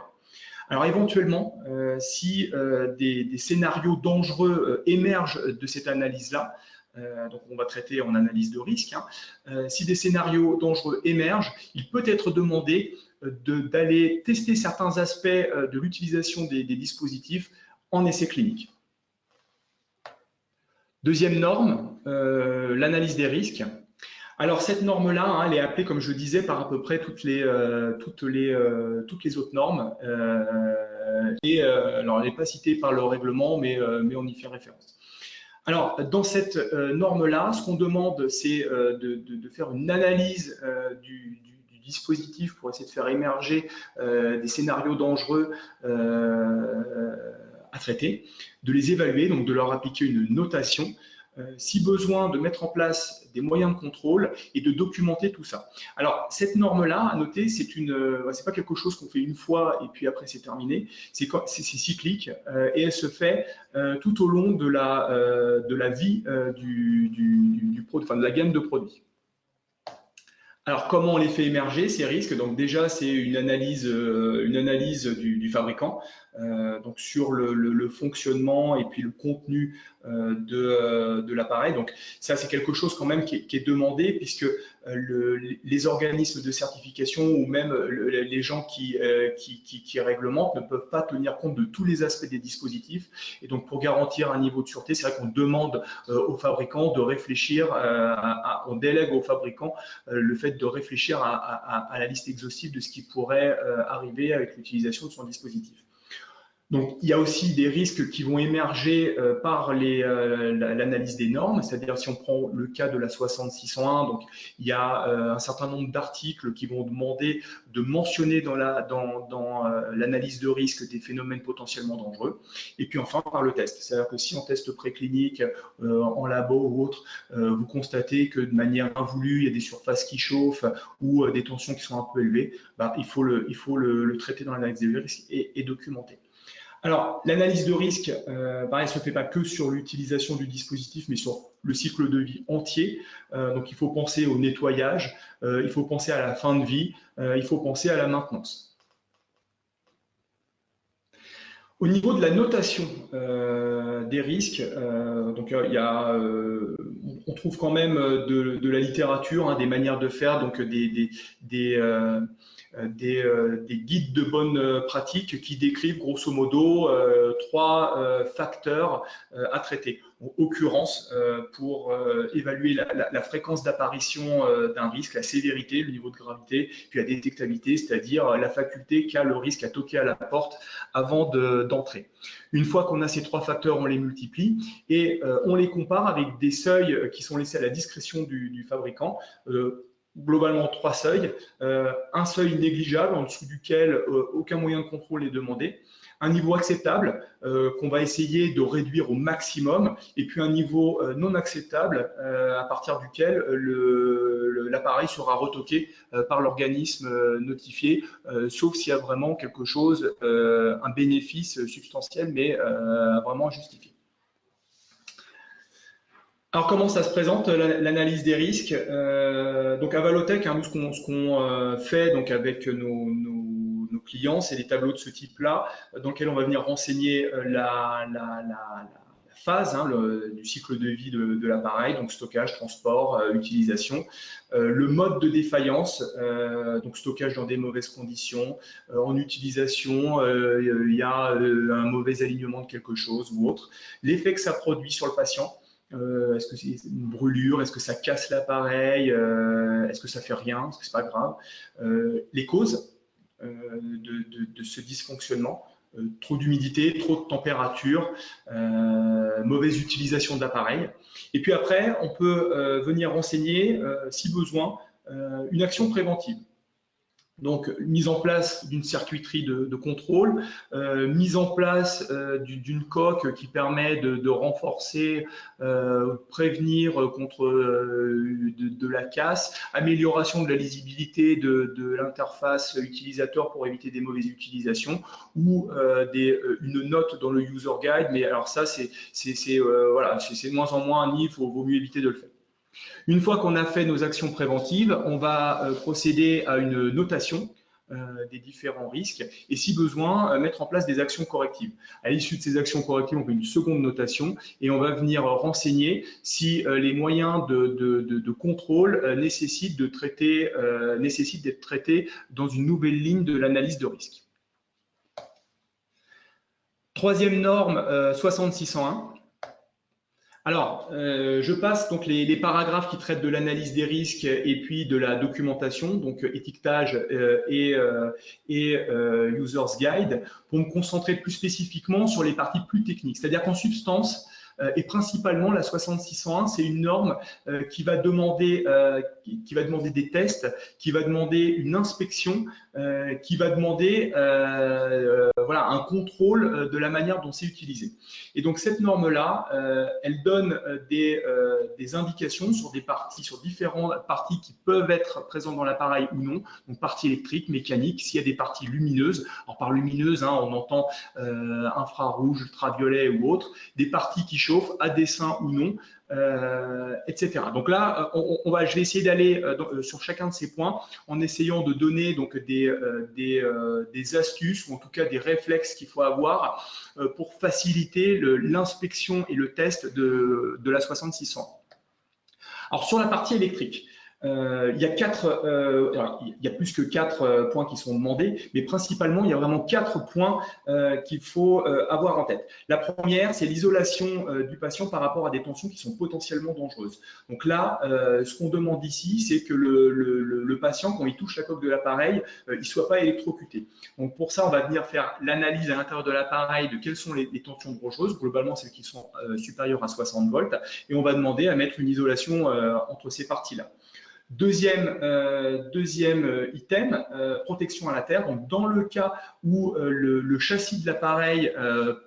Alors éventuellement, si des scénarios dangereux émergent de cette analyse-là, donc on va traiter en analyse de risque, si des scénarios dangereux émergent, il peut être demandé d'aller tester certains aspects de l'utilisation des dispositifs en essai clinique. Deuxième norme, l'analyse des risques. Alors cette norme-là, elle est appelée, comme je disais, par à peu près toutes les autres normes. Alors elle n'est pas citée par le règlement, mais on y fait référence. Alors dans cette norme-là, ce qu'on demande, c'est de faire une analyse du dispositif pour essayer de faire émerger des scénarios dangereux à traiter, de les évaluer, donc de leur appliquer une notation. Si besoin, de mettre en place des moyens de contrôle et de documenter tout ça. Alors, cette norme-là, à noter, c'est pas quelque chose qu'on fait une fois et puis après c'est terminé. C'est cyclique et elle se fait tout au long de la vie de la gamme de produits. Alors, comment on les fait émerger, ces risques? Donc déjà, c'est une analyse du fabricant, donc sur le fonctionnement et puis le contenu de l'appareil. Donc ça, c'est quelque chose quand même qui est demandé, puisque les organismes de certification ou même les gens qui réglementent ne peuvent pas tenir compte de tous les aspects des dispositifs. Et donc, pour garantir un niveau de sûreté, c'est vrai qu'on demande aux fabricants de réfléchir, on délègue aux fabricants le fait de réfléchir à la liste exhaustive de ce qui pourrait arriver avec l'utilisation de son dispositif. Donc, il y a aussi des risques qui vont émerger par l'analyse des normes, c'est-à-dire si on prend le cas de la 60601, donc il y a un certain nombre d'articles qui vont demander de mentionner dans l'analyse de risque des phénomènes potentiellement dangereux. Et puis enfin, par le test, c'est-à-dire que si en test préclinique, en labo ou autre, vous constatez que de manière invoulue, il y a des surfaces qui chauffent ou des tensions qui sont un peu élevées, il faut le traiter dans l'analyse des risques et documenter. Alors, l'analyse de risque, pareil, ne se fait pas que sur l'utilisation du dispositif, mais sur le cycle de vie entier. Donc, il faut penser au nettoyage, il faut penser à la fin de vie, il faut penser à la maintenance. Au niveau de la notation des risques, donc on trouve quand même de la littérature, des manières de faire, donc des guides de bonne pratique qui décrivent grosso modo 3 facteurs à traiter. En occurrence, pour évaluer la fréquence d'apparition d'un risque, la sévérité, le niveau de gravité, puis la détectabilité, c'est-à-dire la faculté qu'a le risque à toquer à la porte avant d'entrer. Une fois qu'on a ces 3 facteurs, on les multiplie et on les compare avec des seuils qui sont laissés à la discrétion du fabricant. globalement 3 seuils. Un seuil négligeable en dessous duquel aucun moyen de contrôle n'est demandé. Un niveau acceptable qu'on va essayer de réduire au maximum, et puis un niveau non acceptable à partir duquel l'appareil sera retoqué par l'organisme notifié, sauf s'il y a vraiment quelque chose, un bénéfice substantiel, mais vraiment justifié. Alors, comment ça se présente, l'analyse des risques? Donc, à Valotech, hein, ce qu'on fait donc, avec nos clients, c'est des tableaux de ce type-là, dans lesquels on va venir renseigner la phase hein, du cycle de vie de l'appareil, donc stockage, transport, utilisation, le mode de défaillance, donc stockage dans des mauvaises conditions, en utilisation, il y a un mauvais alignement de quelque chose ou autre, l'effet que ça produit sur le patient. Est-ce que c'est une brûlure? Est-ce que ça casse l'appareil? Est-ce que ça fait rien? Est-ce que c'est pas grave? Les causes de ce dysfonctionnement, trop d'humidité, trop de température, mauvaise utilisation de l'appareil. Et puis après, on peut venir renseigner, si besoin, une action préventive. Donc, mise en place d'une circuiterie de contrôle, mise en place d'une coque qui permet de renforcer, prévenir contre de la casse, amélioration de la lisibilité de l'interface utilisateur pour éviter des mauvaises utilisations, ou une note dans le user guide. Mais alors ça, c'est voilà, de moins en moins un nid, vaut mieux éviter de le faire. Une fois qu'on a fait nos actions préventives, on va procéder à une notation des différents risques et, si besoin, mettre en place des actions correctives. À l'issue de ces actions correctives, on fait une seconde notation et on va venir renseigner si les moyens de contrôle nécessitent d'être traités dans une nouvelle ligne de l'analyse de risque. Troisième norme, 60601. Alors, je passe donc les paragraphes qui traitent de l'analyse des risques et puis de la documentation, donc étiquetage et User's Guide, pour me concentrer plus spécifiquement sur les parties plus techniques. C'est-à-dire qu'en substance, et principalement la 60601, c'est une norme qui va demander des tests, qui va demander une inspection, qui va demander voilà, un contrôle de la manière dont c'est utilisé. Et donc cette norme-là, elle donne des indications sur différentes parties qui peuvent être présentes dans l'appareil ou non, donc parties électriques, mécaniques, s'il y a des parties lumineuses. Alors par lumineuse, hein, on entend infrarouge, ultraviolet ou autre, des parties qui chauffent à dessein ou non, etc. Donc là, je vais essayer d'aller sur chacun de ces points en essayant de donner donc des astuces ou en tout cas des réflexes qu'il faut avoir pour faciliter l'inspection et le test de la 60601. Alors sur la partie électrique, il y a plus que 4 points qui sont demandés, mais principalement, il y a vraiment 4 points qu'il faut avoir en tête. La première, c'est l'isolation du patient par rapport à des tensions qui sont potentiellement dangereuses. Donc là, ce qu'on demande ici, c'est que le patient, quand il touche la coque de l'appareil, il ne soit pas électrocuté. Donc pour ça, on va venir faire l'analyse à l'intérieur de l'appareil de quelles sont les tensions dangereuses, globalement celles qui sont supérieures à 60 volts, et on va demander à mettre une isolation entre ces parties-là. Deuxième item, protection à la terre. Donc, dans le cas où le châssis de l'appareil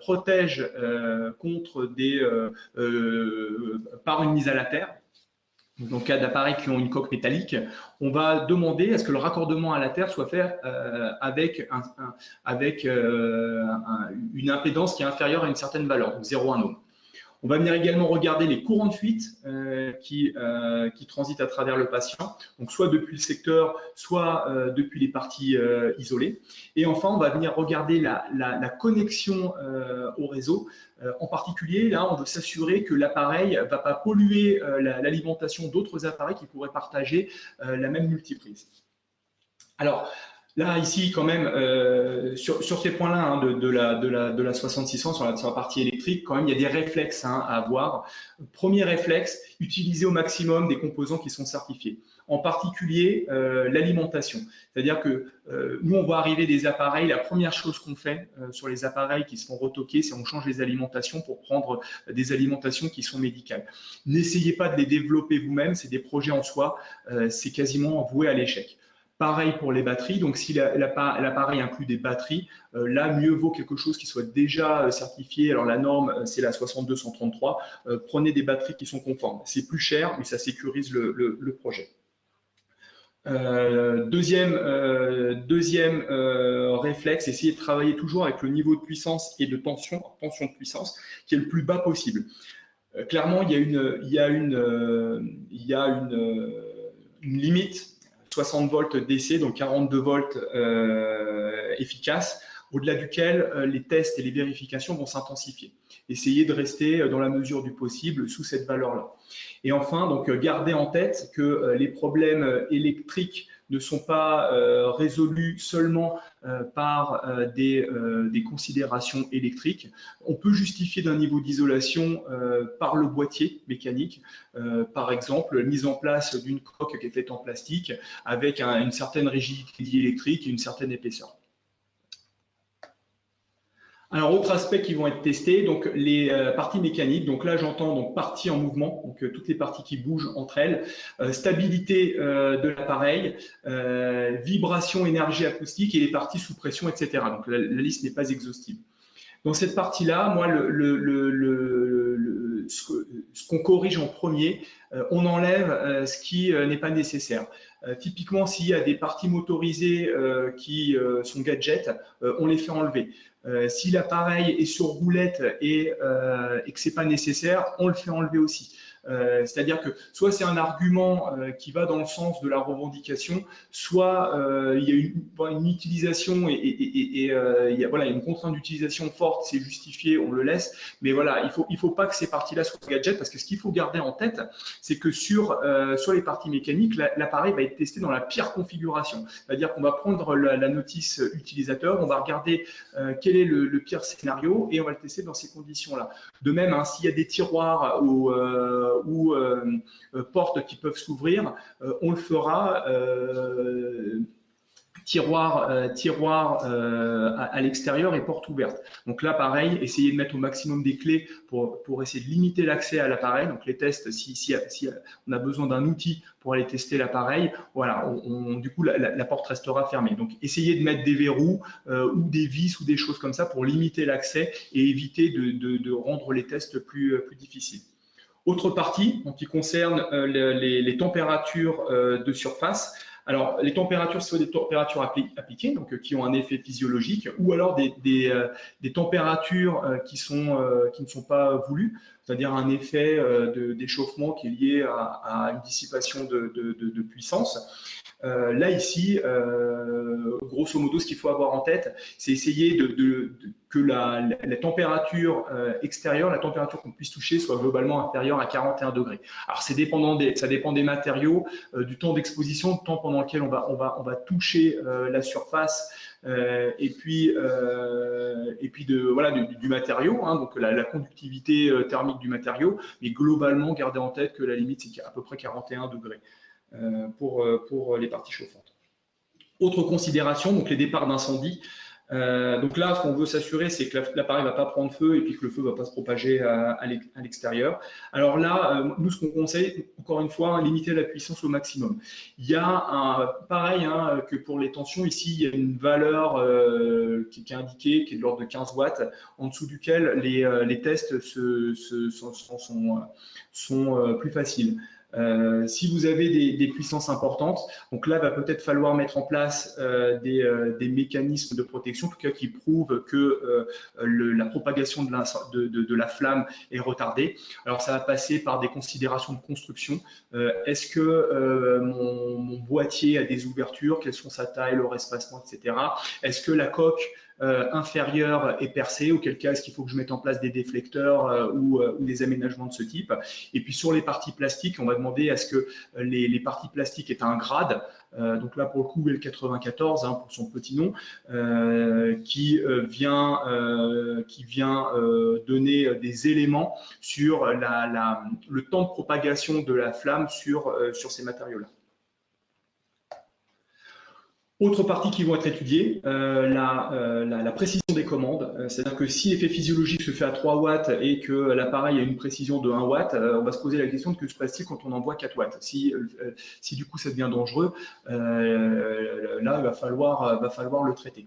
protège contre par une mise à la terre, dans le cas d'appareils qui ont une coque métallique, on va demander à ce que le raccordement à la terre soit fait avec une impédance qui est inférieure à une certaine valeur, donc 0,1 ohm. On va venir également regarder les courants de fuite qui transitent à travers le patient, donc soit depuis le secteur, soit depuis les parties isolées. Et enfin, on va venir regarder la connexion au réseau. En particulier, là, on veut s'assurer que l'appareil ne va pas polluer l'alimentation d'autres appareils qui pourraient partager la même multiprise. Alors, là, ici, quand même, sur ces points-là hein, de la 6600, sur la partie électrique, quand même, il y a des réflexes hein, à avoir. Premier réflexe, utiliser au maximum des composants qui sont certifiés. en particulier l'alimentation. C'est-à-dire que nous, on voit arriver des appareils, la première chose qu'on fait sur les appareils qui se font retoquer, c'est on change les alimentations pour prendre des alimentations qui sont médicales. N'essayez pas de les développer vous-même, c'est des projets en soi, c'est quasiment voué à l'échec. Pareil pour les batteries, donc si l'appareil inclut des batteries, là, mieux vaut quelque chose qui soit déjà certifié. Alors la norme, c'est la 62133. Prenez des batteries qui sont conformes. C'est plus cher, mais ça sécurise le projet. Deuxième réflexe, essayez de travailler toujours avec le niveau de puissance et de tension de puissance, qui est le plus bas possible. Clairement, il y a une limite, 60 volts DC, donc 42 volts efficaces, au-delà duquel les tests et les vérifications vont s'intensifier. Essayez de rester dans la mesure du possible sous cette valeur-là. Et enfin, donc, gardez en tête que les problèmes électriques ne sont pas résolus seulement par des considérations électriques. On peut justifier d'un niveau d'isolation par le boîtier mécanique, par exemple, la mise en place d'une coque qui est faite en plastique avec une certaine rigidité électrique et une certaine épaisseur. Alors, autre aspect qui vont être testés, donc les parties mécaniques. Donc là, j'entends donc parties en mouvement, donc toutes les parties qui bougent entre elles, stabilité de l'appareil, vibration, énergie acoustique et les parties sous pression, etc. Donc la liste n'est pas exhaustive. Dans cette partie-là, moi, ce qu'on corrige en premier, on enlève ce qui n'est pas nécessaire. Typiquement, s'il y a des parties motorisées qui sont gadgets, on les fait enlever. Si l'appareil est sur roulette et que ce n'est pas nécessaire, on le fait enlever aussi. C'est-à-dire que soit c'est un argument qui va dans le sens de la revendication, soit il y a une utilisation et il y a voilà, une contrainte d'utilisation forte, c'est justifié, on le laisse. Mais voilà, il faut pas que ces parties-là soient gadgets parce que ce qu'il faut garder en tête, c'est que sur les parties mécaniques, l'appareil va être testé dans la pire configuration. C'est-à-dire qu'on va prendre la notice utilisateur, on va regarder quel est le pire scénario et on va le tester dans ces conditions-là. De même, hein, s'il y a des tiroirs ou portes qui peuvent s'ouvrir, on le fera tiroir à l'extérieur et porte ouverte. Donc là, pareil, essayez de mettre au maximum des clés pour essayer de limiter l'accès à l'appareil. Donc les tests, si on a besoin d'un outil pour aller tester l'appareil, voilà, du coup, la porte restera fermée. Donc essayez de mettre des verrous ou des vis ou des choses comme ça pour limiter l'accès et éviter de rendre les tests plus difficiles. Autre partie donc, qui concerne les températures de surface. Alors, les températures, ce sont des températures appliquées, donc qui ont un effet physiologique, ou alors des températures qui ne sont pas voulues, c'est-à-dire un effet d'échauffement qui est lié à une dissipation de puissance. Là, ici, grosso modo, ce qu'il faut avoir en tête, c'est essayer que la température extérieure, la température qu'on puisse toucher, soit globalement inférieure à 41 degrés. Alors, ça dépend des matériaux, du temps d'exposition, du temps pendant lequel on va toucher la surface et puis du matériau, hein, donc la conductivité thermique du matériau. Mais globalement, gardez en tête que la limite, c'est à peu près 41 degrés. Pour les parties chauffantes. Autre considération, donc les départs d'incendie. Donc là, ce qu'on veut s'assurer, c'est que l'appareil ne va pas prendre feu et puis que le feu ne va pas se propager à l'extérieur. Alors là, nous, ce qu'on conseille, encore une fois, limiter la puissance au maximum. Il y a pareil que pour les tensions, ici, il y a une valeur qui est indiquée, qui est de l'ordre de 15 watts, en dessous duquel les tests sont plus faciles. Si vous avez des puissances importantes, donc là, va peut-être falloir mettre en place des mécanismes de protection, en tout cas qui prouvent que la propagation de la flamme est retardée. Alors, ça va passer par des considérations de construction. Est-ce que mon boîtier a des ouvertures? Quelles sont sa taille, leur espacement, etc. Est-ce que la coque inférieure est percée, auquel cas est-ce qu'il faut que je mette en place des déflecteurs ou des aménagements de ce type. Et puis sur les parties plastiques, on va demander à ce que les parties plastiques aient un grade, donc là pour le coup L94 pour son petit nom, qui vient donner des éléments sur le temps de propagation de la flamme sur ces matériaux-là. Autres parties qui vont être étudiées, la précision des commandes, c'est-à-dire que si l'effet physiologique se fait à 3 watts et que l'appareil a une précision de 1 watt, on va se poser la question de que se passe-t-il quand on envoie 4 watts. Si du coup ça devient dangereux, là il va falloir le traiter.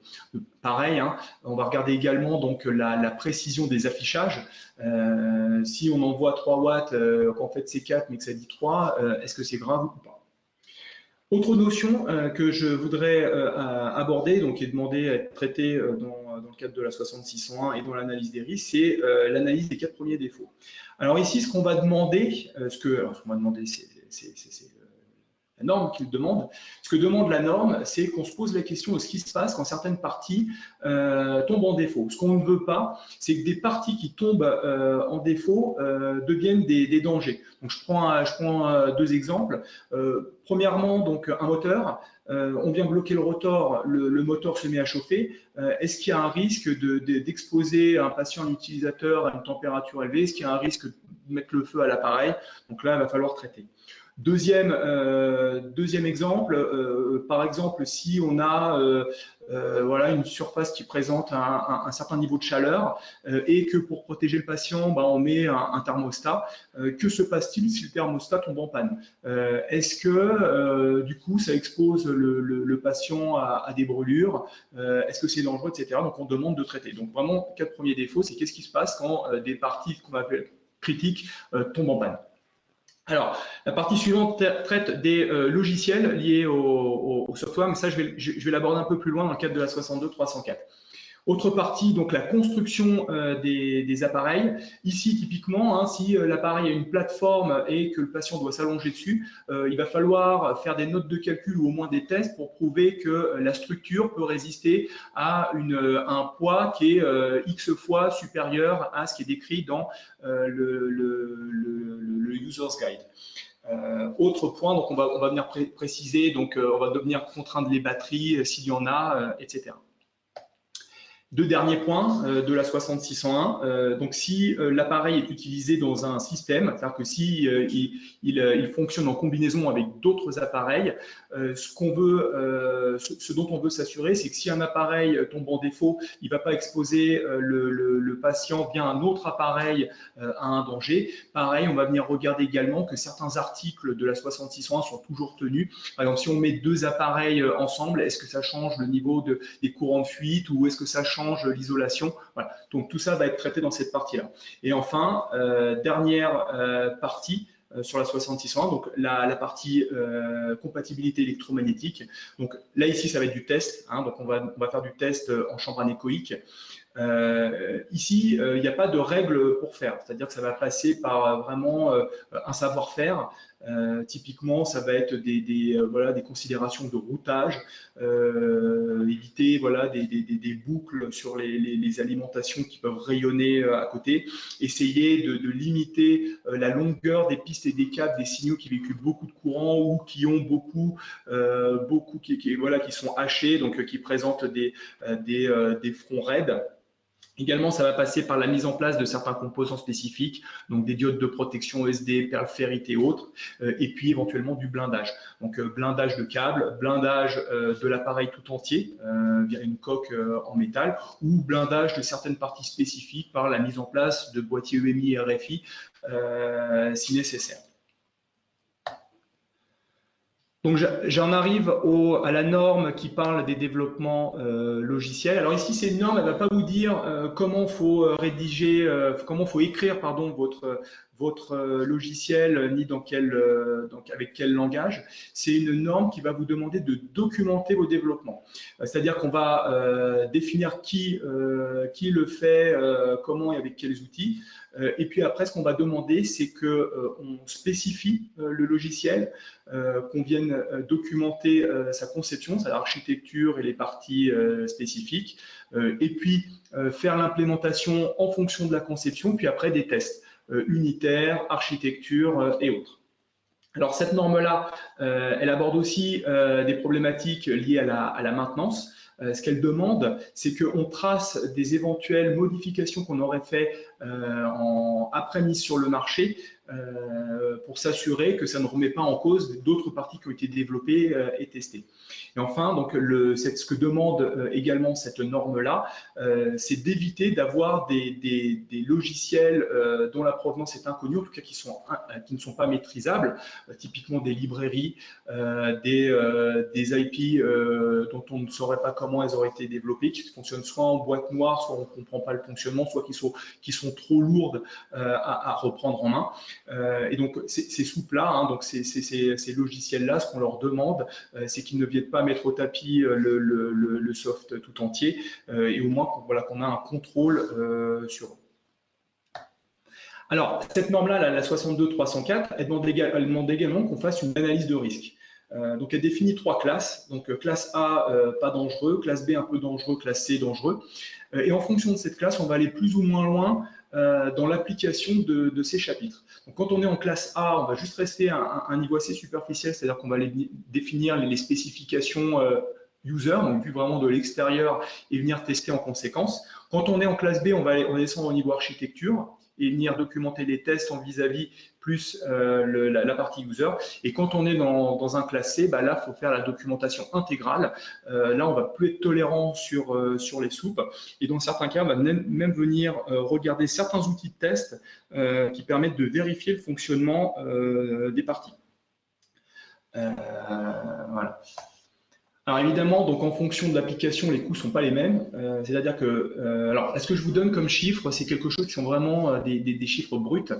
Pareil, hein, on va regarder également donc la précision des affichages. Si on envoie 3 watts, qu'en fait c'est 4 mais que ça dit 3, est-ce que c'est grave ou pas? Autre notion que je voudrais aborder, donc qui est demandée à être traitée dans le cadre de la 6601 et dans l'analyse des risques, c'est l'analyse des 4 premiers défauts. Alors ici, ce qu'on va demander, ce qu'on va demander, c'est la norme qu'il demande. Ce que demande la norme, c'est qu'on se pose la question de ce qui se passe quand certaines parties tombent en défaut. Ce qu'on ne veut pas, c'est que des parties qui tombent en défaut deviennent des dangers. Donc je prends 2 exemples. Premièrement, donc un moteur. On vient bloquer le rotor, le moteur se met à chauffer. Est-ce qu'il y a un risque d'exposer un patient, un utilisateur à une température élevée? Est-ce qu'il y a un risque de mettre le feu à l'appareil? Donc là, il va falloir traiter. Deuxième exemple, par exemple, si on a voilà, une surface qui présente un certain niveau de chaleur et que pour protéger le patient, on met un thermostat, que se passe-t-il si le thermostat tombe en panne? Est-ce que du coup ça expose le patient à des brûlures? Est-ce que c'est dangereux, etc. Donc on demande de traiter. Donc vraiment, 4 premiers défauts, c'est qu'est-ce qui se passe quand des parties qu'on appelle critiques tombent en panne? Alors, la partie suivante traite des logiciels liés au software, mais ça, je vais l'aborder un peu plus loin dans le cadre de la 62.304. Autre partie, donc la construction des appareils. Ici, typiquement, hein, si l'appareil a une plateforme et que le patient doit s'allonger dessus, il va falloir faire des notes de calcul ou au moins des tests pour prouver que la structure peut résister à un poids qui est X fois supérieur à ce qui est décrit dans le User's Guide. Autre point, donc on va venir préciser, donc on va devenir contraindre les batteries s'il y en a, etc. 2 derniers points de la 6601. Donc, si l'appareil est utilisé dans un système, c'est-à-dire que si il fonctionne en combinaison avec d'autres appareils, ce dont on veut s'assurer, c'est que si un appareil tombe en défaut, il ne va pas exposer le patient via un autre appareil à un danger. Pareil, on va venir regarder également que certains articles de la 6601 sont toujours tenus. Par exemple, si on met 2 appareils ensemble, est-ce que ça change le niveau des courants de fuite ou est-ce que ça change l'isolation? Voilà. Donc tout ça va être traité dans cette partie-là. Et enfin, dernière partie sur la 6601, donc la partie compatibilité électromagnétique. Donc là ici ça va être du test, hein, donc on va faire du test en chambre anéchoïque. Ici, il n'y a pas de règle pour faire, c'est-à-dire que ça va passer par vraiment un savoir-faire. Typiquement, ça va être voilà, des considérations de routage, éviter voilà, des boucles sur les alimentations qui peuvent rayonner à côté, essayer de limiter la longueur des pistes et des câbles des signaux qui véhiculent beaucoup de courant ou qui ont beaucoup voilà, qui sont hachés, donc qui présentent des fronts raides. Également, ça va passer par la mise en place de certains composants spécifiques, donc des diodes de protection ESD, perles ferrites et autres, et puis éventuellement du blindage. Donc blindage de câbles, blindage de l'appareil tout entier via une coque en métal, ou blindage de certaines parties spécifiques par la mise en place de boîtiers EMI et RFI si nécessaire. Donc j'en arrive à la norme qui parle des développements logiciels. Alors ici c'est une norme, elle ne va pas vous dire comment faut rédiger, comment faut écrire pardon votre logiciel ni avec quel langage. C'est une norme qui va vous demander de documenter vos développements. C'est-à-dire qu'on va définir qui le fait, comment et avec quels outils. Et puis après, ce qu'on va demander, c'est qu'on spécifie le logiciel, qu'on vienne documenter sa conception, sa architecture et les parties spécifiques, et puis faire l'implémentation en fonction de la conception, puis après des tests unitaires, architecture et autres. Alors cette norme-là, elle aborde aussi des problématiques liées à la maintenance. Ce qu'elle demande, c'est qu'on trace des éventuelles modifications qu'on aurait fait après mise sur le marché pour s'assurer que ça ne remet pas en cause d'autres parties qui ont été développées et testées. Et enfin, donc, ce que demande également cette norme-là, c'est d'éviter d'avoir des logiciels dont la provenance est inconnue, en tout cas qui ne sont pas maîtrisables, typiquement des librairies, des IP dont on ne saurait pas comment elles auraient été développées, qui fonctionnent soit en boîte noire, soit on ne comprend pas le fonctionnement, soit qui sont trop lourdes à reprendre en main. Et donc, ces soupes-là, hein, donc ces logiciels-là, ce qu'on leur demande, c'est qu'ils ne viennent pas mettre au tapis le soft tout entier, et au moins qu'on a un contrôle sur eux. Alors, cette norme-là, la 62304, elle demande également qu'on fasse une analyse de risque. Donc, elle définit 3 classes. Donc, classe A, pas dangereux, classe B, un peu dangereux, classe C, dangereux. Et en fonction de cette classe, on va aller plus ou moins loin dans l'application de ces chapitres. Donc, quand on est en classe A, on va juste rester à un niveau assez superficiel, c'est-à-dire qu'on va définir les spécifications user, donc vu vraiment de l'extérieur et venir tester en conséquence. Quand on est en classe B, on va descendre au niveau architecture et venir documenter les tests en vis-à-vis plus la partie user. Et quand on est dans un classe C, là, il faut faire la documentation intégrale. Là, on va plus être tolérant sur les soupes. Et dans certains cas, on va même venir regarder certains outils de test qui permettent de vérifier le fonctionnement des parties. Voilà. Alors évidemment, donc en fonction de l'application, les coûts sont pas les mêmes. C'est-à-dire que, alors, ce que je vous donne comme chiffres, c'est quelque chose qui sont vraiment des chiffres bruts,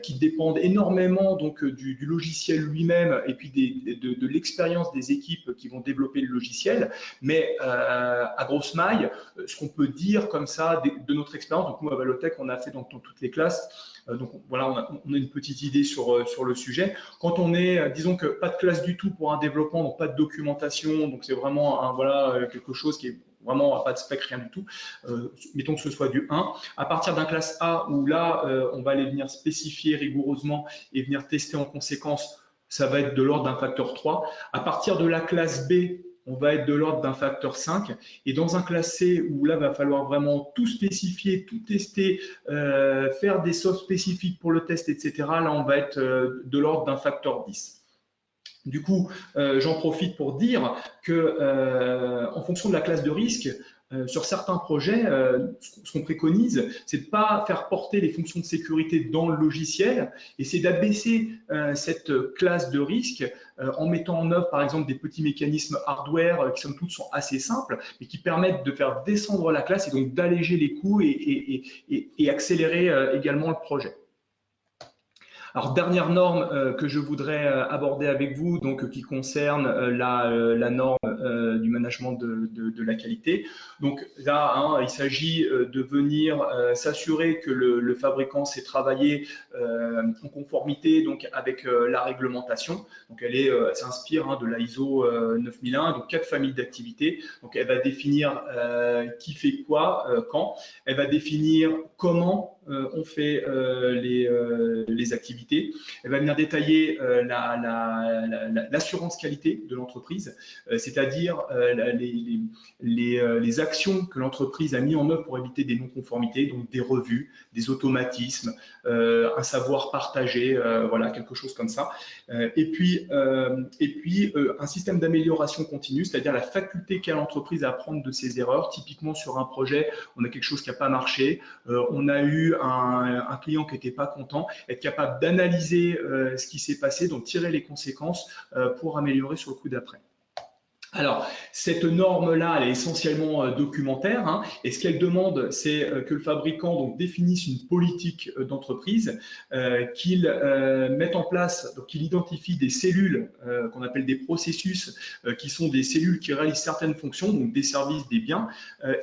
qui dépendent énormément donc du logiciel lui-même et puis de l'expérience des équipes qui vont développer le logiciel. Mais à grosse maille, ce qu'on peut dire comme ça de notre expérience, donc nous à Valotech, on a fait dans toutes les classes. Donc voilà, on a une petite idée sur le sujet. Quand on est, disons que pas de classe du tout pour un développement, donc pas de documentation, donc c'est vraiment quelque chose qui est vraiment pas de spec, rien du tout. Mettons que ce soit du 1. À partir d'un classe A où là, on va aller venir spécifier rigoureusement et venir tester en conséquence, ça va être de l'ordre d'un facteur 3. À partir de la classe B, on va être de l'ordre d'un facteur 5. Et dans un classe C, où là, va falloir vraiment tout spécifier, tout tester, faire des softs spécifiques pour le test, etc. Là, on va être de l'ordre d'un facteur 10. Du coup, j'en profite pour dire que, en fonction de la classe de risque, sur certains projets, ce qu'on préconise, c'est de ne pas faire porter les fonctions de sécurité dans le logiciel, et c'est d'abaisser cette classe de risque en mettant en œuvre, par exemple, des petits mécanismes hardware qui, somme toute, sont assez simples, mais qui permettent de faire descendre la classe et donc d'alléger les coûts et accélérer également le projet. Alors, dernière norme que je voudrais aborder avec vous, donc qui concerne la norme du management de la qualité. Donc là, hein, il s'agit de venir s'assurer que le fabricant s'est travaillé en conformité donc avec la réglementation. Donc elle s'inspire de la ISO 9001, donc 4 familles d'activités. Donc elle va définir qui fait quoi, quand. Elle va définir comment on fait les activités. Elle va venir détailler l'assurance qualité de l'entreprise, c'est-à-dire les actions que l'entreprise a mis en œuvre pour éviter des non-conformités, donc des revues, des automatismes, un savoir partagé, voilà, quelque chose comme ça. Et puis un système d'amélioration continue, c'est-à-dire la faculté qu'a l'entreprise à apprendre de ses erreurs. Typiquement sur un projet, on a quelque chose qui n'a pas marché, on a eu un client qui n'était pas content, être capable d'analyser ce qui s'est passé, donc tirer les conséquences pour améliorer sur le coup d'après. Alors, cette norme-là, elle est essentiellement documentaire, hein, et ce qu'elle demande, c'est que le fabricant donc, définisse une politique d'entreprise, qu'il mette en place, donc qu'il identifie des cellules qu'on appelle des processus, qui sont des cellules qui réalisent certaines fonctions, donc des services, des biens,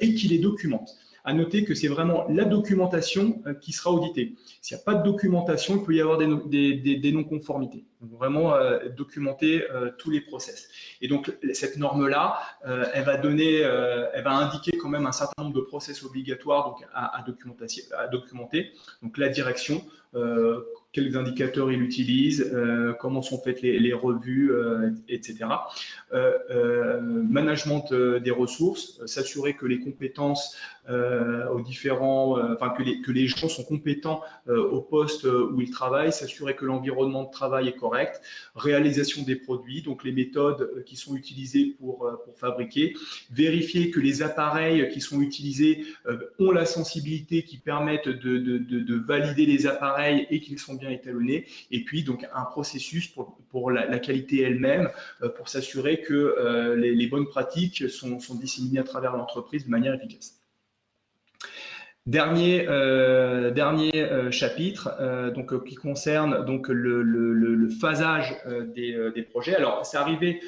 et qu'il les documente. À noter que c'est vraiment la documentation qui sera auditée. S'il n'y a pas de documentation, il peut y avoir des non-conformités. Donc, vraiment documenter tous les process. Et donc cette norme-là, elle va indiquer quand même un certain nombre de process obligatoires donc à documenter. Donc la direction, quels indicateurs il utilise, comment sont faites les revues, etc. Management des ressources, s'assurer que les compétences aux différents, que les gens sont compétents au poste où ils travaillent, s'assurer que l'environnement de travail est correct, réalisation des produits, donc les méthodes qui sont utilisées pour fabriquer, vérifier que les appareils qui sont utilisés ont la sensibilité qui permettent de valider les appareils et qu'ils sont bien étalonnés, et puis donc un processus pour la qualité elle-même, pour s'assurer que les bonnes pratiques sont disséminées à travers l'entreprise de manière efficace. Dernier chapitre donc qui concerne donc le phasage des projets. Alors c'est arrivé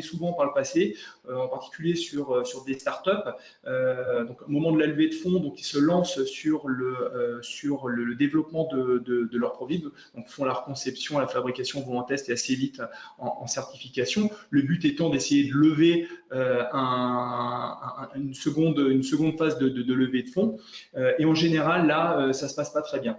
souvent par le passé, en particulier sur des startups. Donc au moment de la levée de fonds, donc ils se lancent sur le développement de leurs produits, donc font la conception, la fabrication, vont en test et assez vite en certification. Le but étant d'essayer de lever une seconde phase de levée de fonds. Et en général, là, ça se passe pas très bien.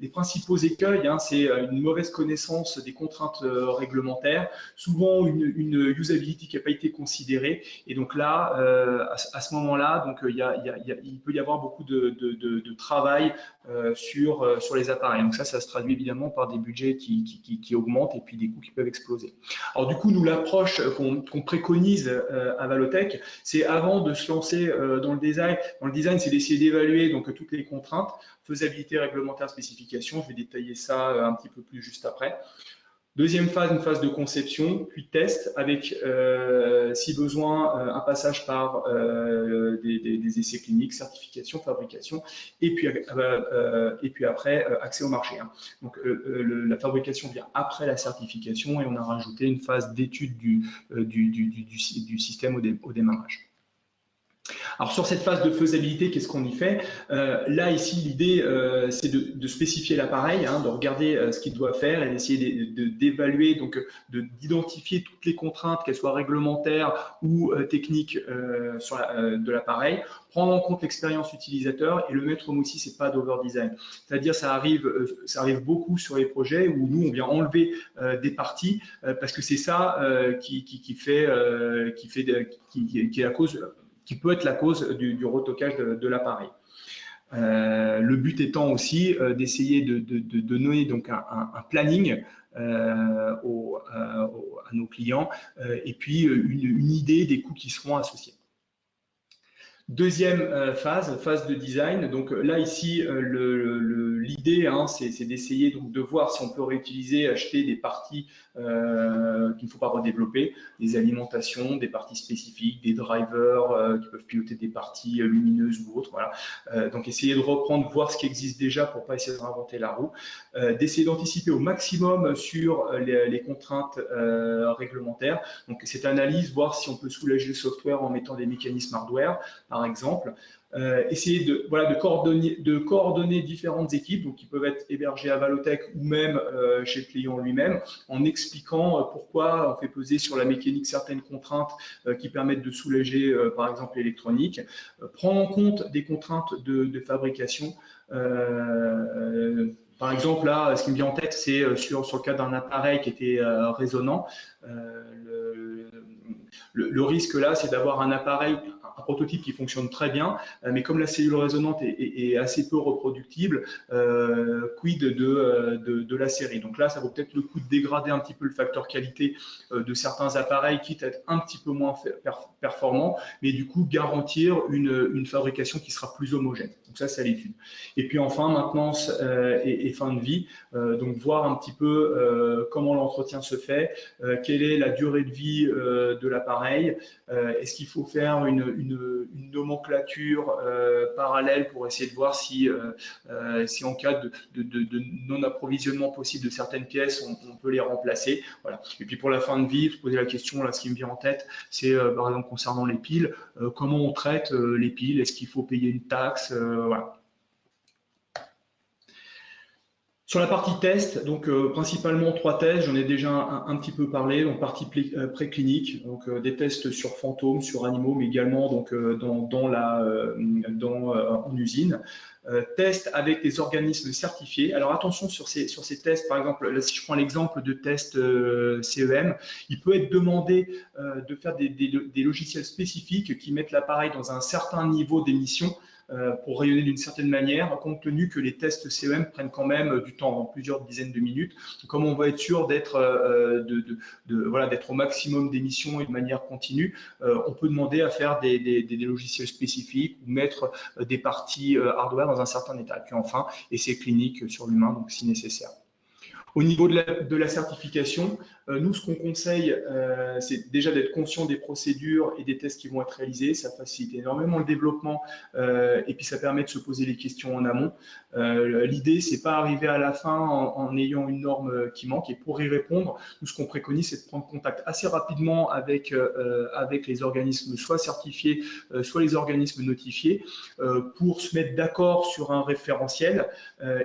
Les principaux écueils, c'est une mauvaise connaissance des contraintes réglementaires, souvent une usability qui n'a pas été considérée. Et donc là, à ce moment-là, donc il peut y avoir beaucoup de travail sur les appareils. Donc ça se traduit évidemment par des budgets qui augmentent et puis des coûts qui peuvent exploser. Alors du coup, nous, l'approche qu'on préconise à Valotech, c'est avant de se lancer dans le design. Dans le design, c'est d'essayer d'évaluer donc toutes les contraintes, faisabilité, réglementaire, spécification. Je vais détailler ça un petit peu plus juste après. Deuxième phase, une phase de conception, puis test avec, si besoin, un passage par des essais cliniques, certification, fabrication, et puis après, accès au marché. Donc, la fabrication vient après la certification et on a rajouté une phase d'étude du système au démarrage. Alors sur cette phase de faisabilité, qu'est-ce qu'on y fait? Là ici l'idée c'est de spécifier l'appareil, de regarder ce qu'il doit faire et d'essayer d'évaluer, donc d'identifier toutes les contraintes, qu'elles soient réglementaires ou techniques de l'appareil, prendre en compte l'expérience utilisateur et le maître mot ici c'est pas d'overdesign. C'est-à-dire ça arrive beaucoup sur les projets où nous on vient enlever des parties parce que c'est ça qui est la cause, qui peut être la cause du retocage de l'appareil. Le but étant aussi d'essayer de donner donc un planning à nos clients et puis une idée des coûts qui seront associés. Deuxième phase de design. Donc là ici, l'idée, c'est d'essayer donc de voir si on peut réutiliser, acheter des parties qu'il ne faut pas redévelopper, des alimentations, des parties spécifiques, des drivers qui peuvent piloter des parties lumineuses ou autres. Voilà. Donc essayer de reprendre, voir ce qui existe déjà pour pas essayer de réinventer la roue, d'essayer d'anticiper au maximum sur les contraintes réglementaires. Donc cette analyse, voir si on peut soulager le software en mettant des mécanismes hardware, par exemple, essayer de coordonner différentes équipes, donc qui peuvent être hébergées à Valotech ou même chez le client lui-même, en expliquant pourquoi on fait peser sur la mécanique certaines contraintes qui permettent de soulager, par exemple, l'électronique, prendre en compte des contraintes de fabrication. Par exemple, là, ce qui me vient en tête, c'est sur le cas d'un appareil qui était résonnant. Le risque là, c'est d'avoir un appareil, un prototype qui fonctionne très bien, mais comme la cellule résonante est assez peu reproductible, quid de la série. Donc là, ça vaut peut-être le coup de dégrader un petit peu le facteur qualité de certains appareils, quitte à être un petit peu moins performant, mais du coup garantir une fabrication qui sera plus homogène. Donc ça, c'est à l'étude. Et puis enfin, maintenance et fin de vie. Donc voir un petit peu comment l'entretien se fait, quelle est la durée de vie de l'appareil, est-ce qu'il faut faire une nomenclature parallèle pour essayer de voir si en cas de non-approvisionnement possible de certaines pièces, on peut les remplacer. Voilà. Et puis pour la fin de vie, se poser la question, là, ce qui me vient en tête, c'est par exemple concernant les piles, comment on traite les piles, est-ce qu'il faut payer une taxe, voilà. Sur la partie test, donc principalement 3 tests, j'en ai déjà un petit peu parlé, donc partie préclinique, donc des tests sur fantômes, sur animaux, mais également donc en usine. Tests avec des organismes certifiés. Alors attention sur ces tests, par exemple, là, si je prends l'exemple de test CEM, il peut être demandé de faire des logiciels spécifiques qui mettent l'appareil dans un certain niveau d'émission pour rayonner d'une certaine manière, compte tenu que les tests CEM prennent quand même du temps, plusieurs dizaines de minutes. Comme on va être sûr d'être voilà, d'être au maximum d'émissions et de manière continue, on peut demander à faire des logiciels spécifiques ou mettre des parties hardware dans un certain état. Et puis enfin, essais cliniques sur l'humain, donc si nécessaire. Au niveau de la certification, nous, ce qu'on conseille, c'est déjà d'être conscient des procédures et des tests qui vont être réalisés. Ça facilite énormément le développement et puis ça permet de se poser les questions en amont. L'idée, c'est pas arriver à la fin en ayant une norme qui manque. Et pour y répondre, nous, ce qu'on préconise, c'est de prendre contact assez rapidement avec les organismes soit certifiés, soit les organismes notifiés, pour se mettre d'accord sur un référentiel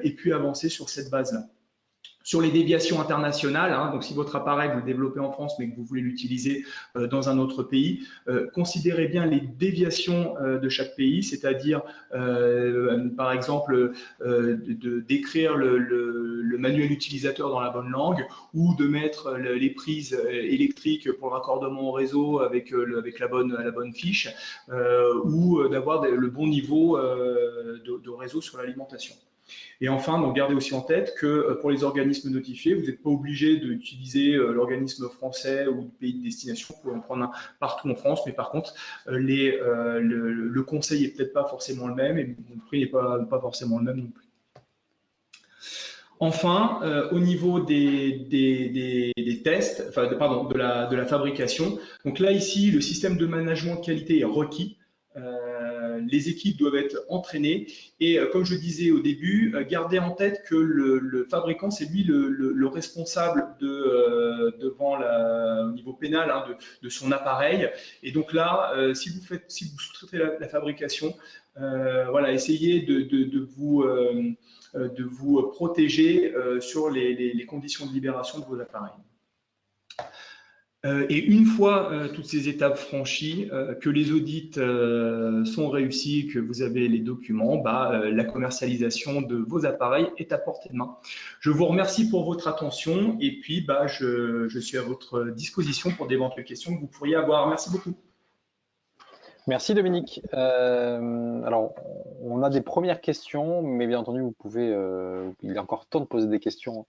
et puis avancer sur cette base-là. Sur les déviations internationales, hein, donc si votre appareil, vous le développez en France, mais que vous voulez l'utiliser dans un autre pays, considérez bien les déviations de chaque pays, c'est-à-dire, par exemple, d'écrire le manuel utilisateur dans la bonne langue ou de mettre les prises électriques pour le raccordement au réseau avec la bonne fiche ou d'avoir le bon niveau de réseau sur l'alimentation. Et enfin, donc gardez aussi en tête que pour les organismes notifiés, vous n'êtes pas obligé d'utiliser l'organisme français ou le pays de destination. Vous pouvez en prendre un partout en France, mais par contre, le conseil n'est peut-être pas forcément le même et le prix n'est pas forcément le même non plus. Enfin, au niveau des tests, enfin, pardon, de la fabrication, donc là, ici, le système de management de qualité est requis. Les équipes doivent être entraînées et comme je disais au début, gardez en tête que le fabricant, c'est lui le responsable devant au niveau pénal hein, de son appareil. Et donc là, si vous sous-traitez la fabrication, voilà, essayez de vous protéger sur les conditions de libération de vos appareils. Et une fois toutes ces étapes franchies, que les audits sont réussis, que vous avez les documents, la commercialisation de vos appareils est à portée de main. Je vous remercie pour votre attention et puis je suis à votre disposition pour d'éventuelles questions que vous pourriez avoir. Merci beaucoup. Merci Dominique. Alors, on a des premières questions, mais bien entendu, il est encore temps de poser des questions.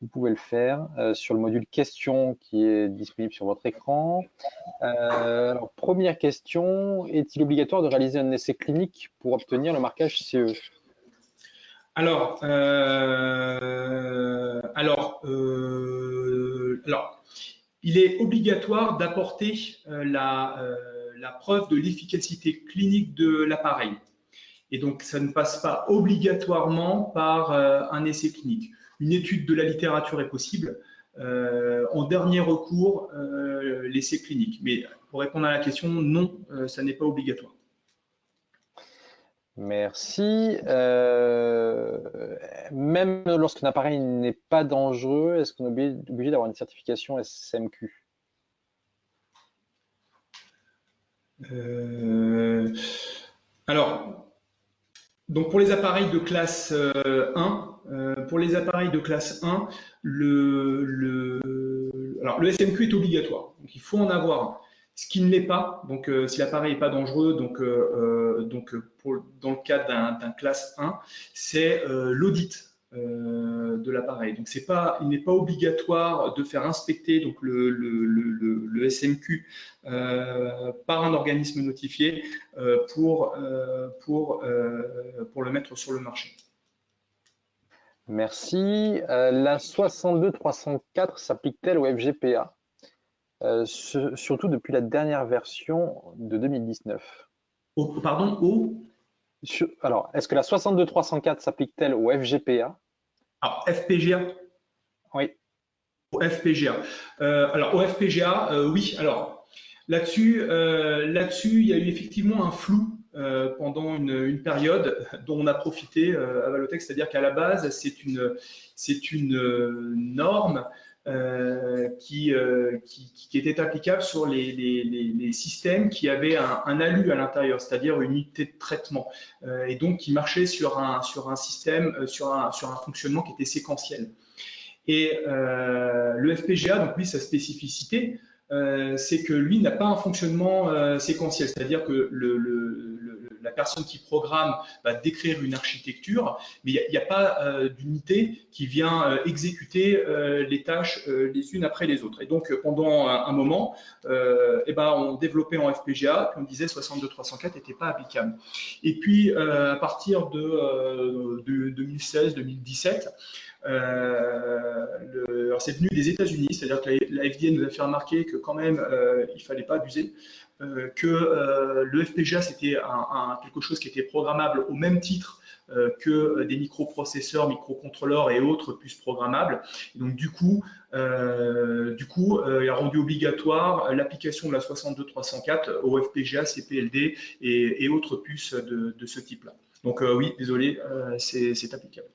Vous pouvez le faire sur le module questions qui est disponible sur votre écran. Alors, première question, est-il obligatoire de réaliser un essai clinique pour obtenir le marquage CE? Alors, il est obligatoire d'apporter la preuve de l'efficacité clinique de l'appareil. Et donc, ça ne passe pas obligatoirement par un essai clinique. Une étude de la littérature est possible. En dernier recours, l'essai clinique. Mais pour répondre à la question, non, ça n'est pas obligatoire. Merci. Même lorsqu'un appareil n'est pas dangereux, est-ce qu'on est obligé d'avoir une certification SMQ? Alors, donc pour les appareils de classe 1, le SMQ est obligatoire. Donc il faut en avoir un. Ce qui ne l'est pas, donc si l'appareil n'est pas dangereux, donc dans le cadre d'un classe 1, c'est l'audit de l'appareil. Donc il n'est pas obligatoire de faire inspecter donc le SMQ par un organisme notifié pour le mettre sur le marché. Merci. La 62304 s'applique-t-elle au FGPA, surtout depuis la dernière version de 2019? Alors, est-ce que la 62304 s'applique-t-elle au FGPA? Alors, FPGA? Oui. Au FPGA. Alors, au FPGA, oui. Alors, là-dessus, il y a eu effectivement un flou pendant une période dont on a profité à Valotech, c'est-à-dire qu'à la base, c'est une norme qui était applicable sur les systèmes qui avaient un ALU à l'intérieur, c'est-à-dire une unité de traitement, et donc qui marchait sur un système, sur un fonctionnement qui était séquentiel. Et le FPGA, donc lui, sa spécificité, c'est que lui n'a pas un fonctionnement séquentiel, c'est-à-dire que la personne qui programme va décrire une architecture, mais il n'y a pas d'unité qui vient exécuter les tâches les unes après les autres. Et donc, pendant un moment, on développait en FPGA, puis on disait 62304 n'était pas applicable. Et puis, à partir de 2016-2017, alors c'est venu des États-Unis, c'est-à-dire que la FDA nous a fait remarquer que quand même il fallait pas abuser, que le FPGA c'était quelque chose qui était programmable au même titre que des microprocesseurs, microcontrôleurs et autres puces programmables. Et donc du coup, il a rendu obligatoire l'application de la 62304 au FPGA, CPLD et autres puces de ce type-là. Donc oui, désolé, c'est applicable.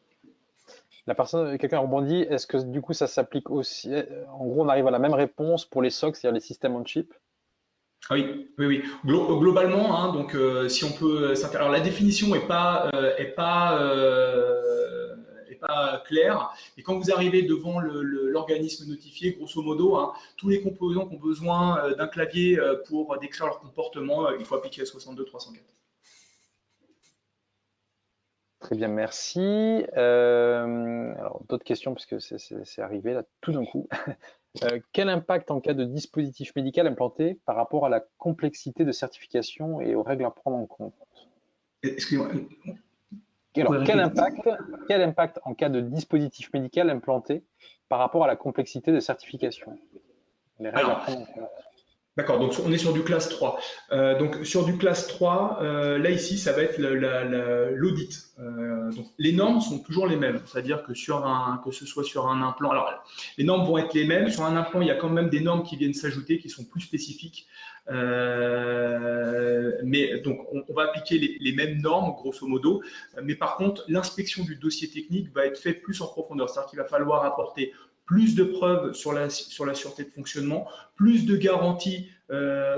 Quelqu'un rebondit, est-ce que du coup ça s'applique aussi, en gros on arrive à la même réponse pour les SoC, c'est-à-dire les systèmes on chip? Oui. Globalement, hein, donc si on peut, alors la définition n'est pas claire. Et quand vous arrivez devant l'organisme notifié, grosso modo, hein, tous les composants qui ont besoin d'un clavier pour décrire leur comportement, il faut appliquer la 62304. Très bien, merci. Alors d'autres questions puisque c'est arrivé là tout d'un coup. Quel impact en cas de dispositif médical implanté par rapport à la complexité de certification et aux règles à prendre en compte? Excusez-moi. Alors, quel impact en cas de dispositif médical implanté par rapport à la complexité de certification? Les règles à prendre en compte. D'accord, donc on est sur du classe 3. Donc sur du classe 3, là ici, ça va être l'audit. Donc les normes sont toujours les mêmes, c'est-à-dire que que ce soit sur un implant, alors les normes vont être les mêmes. Sur un implant, il y a quand même des normes qui viennent s'ajouter, qui sont plus spécifiques. Mais donc on va appliquer les mêmes normes, grosso modo. Mais par contre, l'inspection du dossier technique va être faite plus en profondeur, c'est-à-dire qu'il va falloir apporter plus de preuves sur la sûreté de fonctionnement, plus de garanties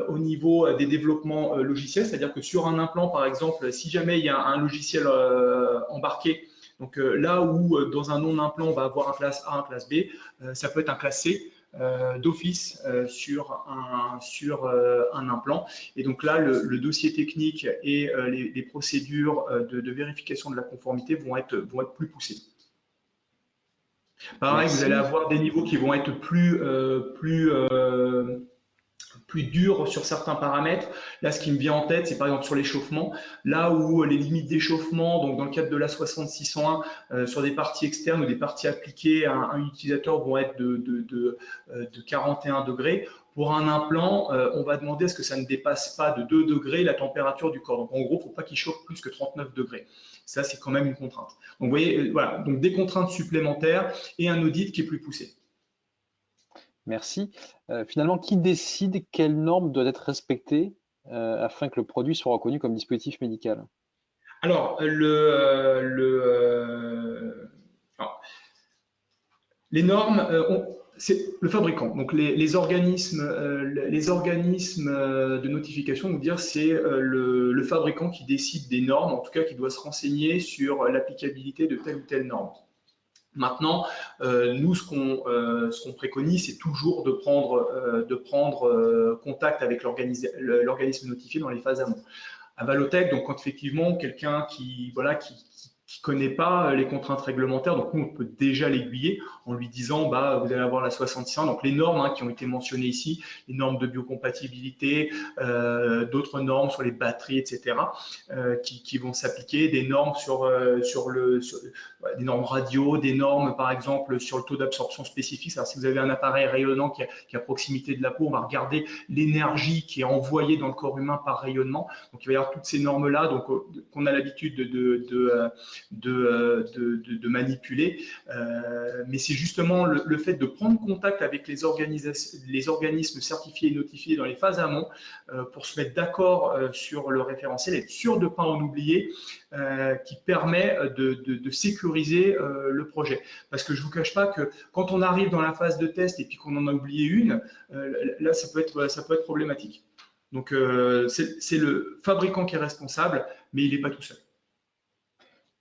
au niveau des développements logiciels, c'est-à-dire que sur un implant, par exemple, si jamais il y a un logiciel embarqué, donc là où dans un non-implant, on va avoir un classe A, un classe B, ça peut être un classe C d'office sur un implant. Et donc là, le dossier technique et les procédures de vérification de la conformité vont être plus poussées. Pareil, vous allez avoir des niveaux qui vont être plus durs sur certains paramètres. Là, ce qui me vient en tête, c'est par exemple sur l'échauffement, là où les limites d'échauffement, donc dans le cadre de la 60601, sur des parties externes ou des parties appliquées à un utilisateur vont être de 41 degrés. Pour un implant, on va demander à ce que ça ne dépasse pas de 2 degrés la température du corps. Donc en gros, il ne faut pas qu'il chauffe plus que 39 degrés. Ça, c'est quand même une contrainte. Donc vous voyez, voilà, donc des contraintes supplémentaires et un audit qui est plus poussé. Merci. Finalement, qui décide quelle norme doit être respectée afin que le produit soit reconnu comme dispositif médical? Alors, les normes, c'est le fabricant. Donc les organismes de notification, nous dire c'est le fabricant qui décide des normes, en tout cas qui doit se renseigner sur l'applicabilité de telle ou telle norme. Maintenant, nous, ce qu'on préconise, c'est toujours de prendre contact avec l'organisme notifié dans les phases amont. À Valotech, donc quand effectivement quelqu'un qui connaît pas les contraintes réglementaires, donc nous on peut déjà l'aiguiller en lui disant vous allez avoir la 66, donc les normes qui ont été mentionnées ici, les normes de biocompatibilité, d'autres normes sur les batteries, etc., qui vont s'appliquer, des normes des normes radio, des normes par exemple sur le taux d'absorption spécifique. C'est-à-dire si vous avez un appareil rayonnant qui est à proximité de la peau, on va regarder l'énergie qui est envoyée dans le corps humain par rayonnement. Donc il va y avoir toutes ces normes-là, donc qu'on a l'habitude de manipuler. Mais c'est justement le fait de prendre contact avec les organismes certifiés et notifiés dans les phases amont pour se mettre d'accord sur le référentiel, être sûr de ne pas en oublier, qui permet de sécuriser le projet. Parce que je ne vous cache pas que quand on arrive dans la phase de test et puis qu'on en a oublié une, là, ça peut être problématique. Donc, c'est le fabricant qui est responsable, mais il n'est pas tout seul.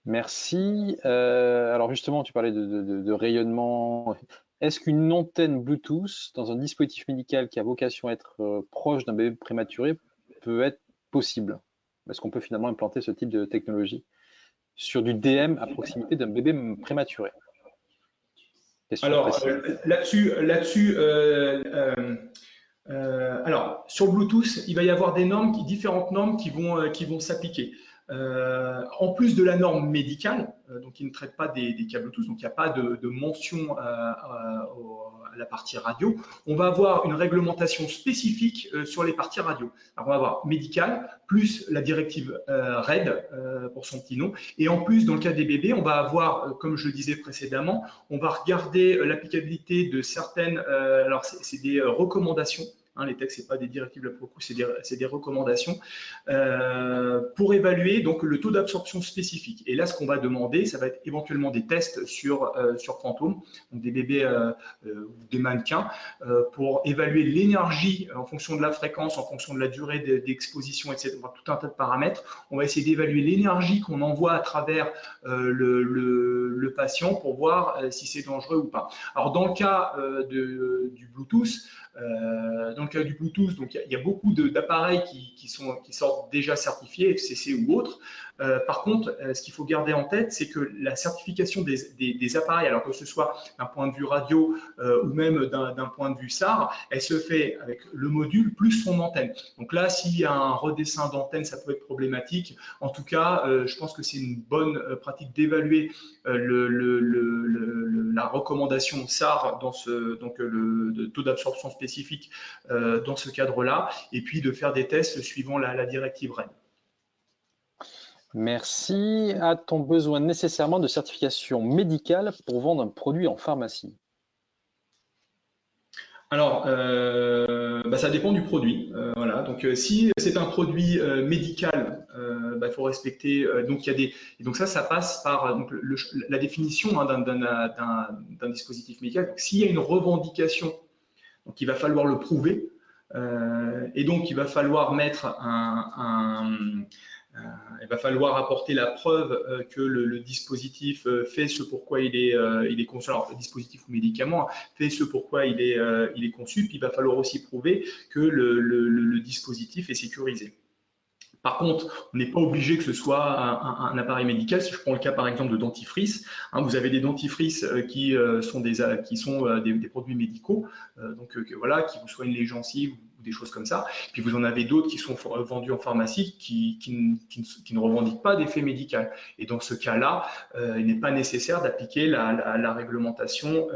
Merci. Alors justement, tu parlais de rayonnement. Est-ce qu'une antenne Bluetooth dans un dispositif médical qui a vocation à être proche d'un bébé prématuré peut être possible? Est-ce qu'on peut finalement implanter ce type de technologie sur du DM à proximité d'un bébé prématuré? Question Alors, précise. alors, sur Bluetooth, il va y avoir différentes normes qui vont s'appliquer. En plus de la norme médicale, donc qui ne traite pas des cas Bluetooth, donc il n'y a pas de mention à la partie radio, on va avoir une réglementation spécifique sur les parties radio. Alors, on va avoir médicale, plus la directive RED pour son petit nom, et en plus, dans le cas des bébés, on va avoir, comme je le disais précédemment, on va regarder l'applicabilité de certaines, alors c'est des recommandations. Les textes, ce n'est pas des directives là pour le coup, c'est des recommandations pour évaluer donc le taux d'absorption spécifique. Et là, ce qu'on va demander, ça va être éventuellement des tests sur fantômes, donc des bébés ou des mannequins, pour évaluer l'énergie en fonction de la fréquence, en fonction de la durée d'exposition, etc. Tout un tas de paramètres. On va essayer d'évaluer l'énergie qu'on envoie à travers le patient pour voir si c'est dangereux ou pas. Alors, dans le cas du Bluetooth, donc il y a beaucoup d'appareils qui sortent déjà certifiés, FCC ou autres. Par contre, ce qu'il faut garder en tête, c'est que la certification des appareils, alors que ce soit d'un point de vue radio ou même d'un point de vue SAR, elle se fait avec le module plus son antenne. Donc là, s'il y a un redessin d'antenne, ça peut être problématique. En tout cas, je pense que c'est une bonne pratique d'évaluer la recommandation SAR donc le taux d'absorption spécifique dans ce cadre-là, et puis de faire des tests suivant la directive RED. Merci. A-t-on besoin nécessairement de certification médicale pour vendre un produit en pharmacie? Alors, ça dépend du produit. Voilà. Donc, si c'est un produit médical, il faut respecter. Donc, donc ça passe par donc, la définition d'un dispositif médical. Donc, s'il y a une revendication, donc il va falloir le prouver. Et donc, il va falloir mettre il va falloir apporter la preuve que le dispositif fait ce pourquoi il est conçu. Alors, le dispositif ou médicament fait ce pourquoi il est conçu. Puis, il va falloir aussi prouver que le dispositif est sécurisé. Par contre, on n'est pas obligé que ce soit un appareil médical. Si je prends le cas par exemple de dentifrice, vous avez des dentifrices qui sont des produits médicaux, donc voilà, qui vous soignent les gencives ou des choses comme ça. Puis vous en avez d'autres qui sont vendus en pharmacie qui ne revendiquent pas d'effet médical. Et dans ce cas-là, il n'est pas nécessaire d'appliquer la réglementation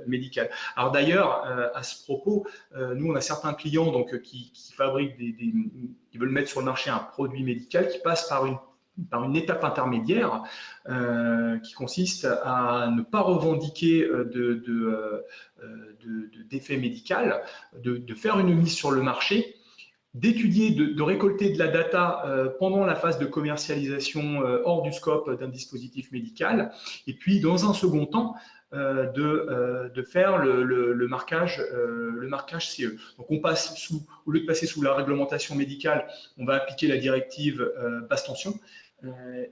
médicale. Alors d'ailleurs, à ce propos, nous on a certains clients donc qui fabriquent qui veulent mettre sur le marché un produit médical qui passe par une étape intermédiaire qui consiste à ne pas revendiquer d'effet médical, de faire une mise sur le marché, d'étudier, de récolter de la data pendant la phase de commercialisation hors du scope d'un dispositif médical, et puis dans un second temps, de faire le marquage CE. Donc on passe au lieu de passer sous la réglementation médicale, on va appliquer la directive basse tension.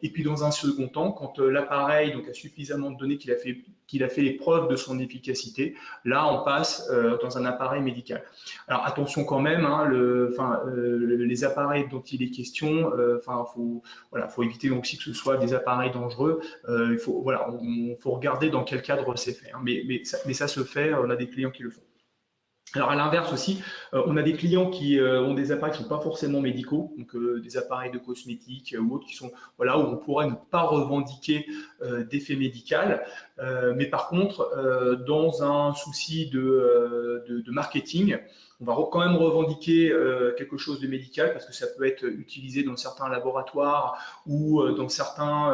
Et puis dans un second temps, quand l'appareil a suffisamment de données qu'il a fait les preuves de son efficacité, là on passe dans un appareil médical. Alors attention quand même, les appareils dont il est question, faut éviter aussi que ce soit des appareils dangereux. On faut regarder dans quel cadre c'est fait. Mais ça se fait, on a des clients qui le font. Alors à l'inverse aussi, on a des clients qui ont des appareils qui ne sont pas forcément médicaux, donc des appareils de cosmétiques ou autres qui sont voilà où on pourrait ne pas revendiquer d'effet médical, mais par contre dans un souci de marketing, on va quand même revendiquer quelque chose de médical parce que ça peut être utilisé dans certains laboratoires ou dans certaines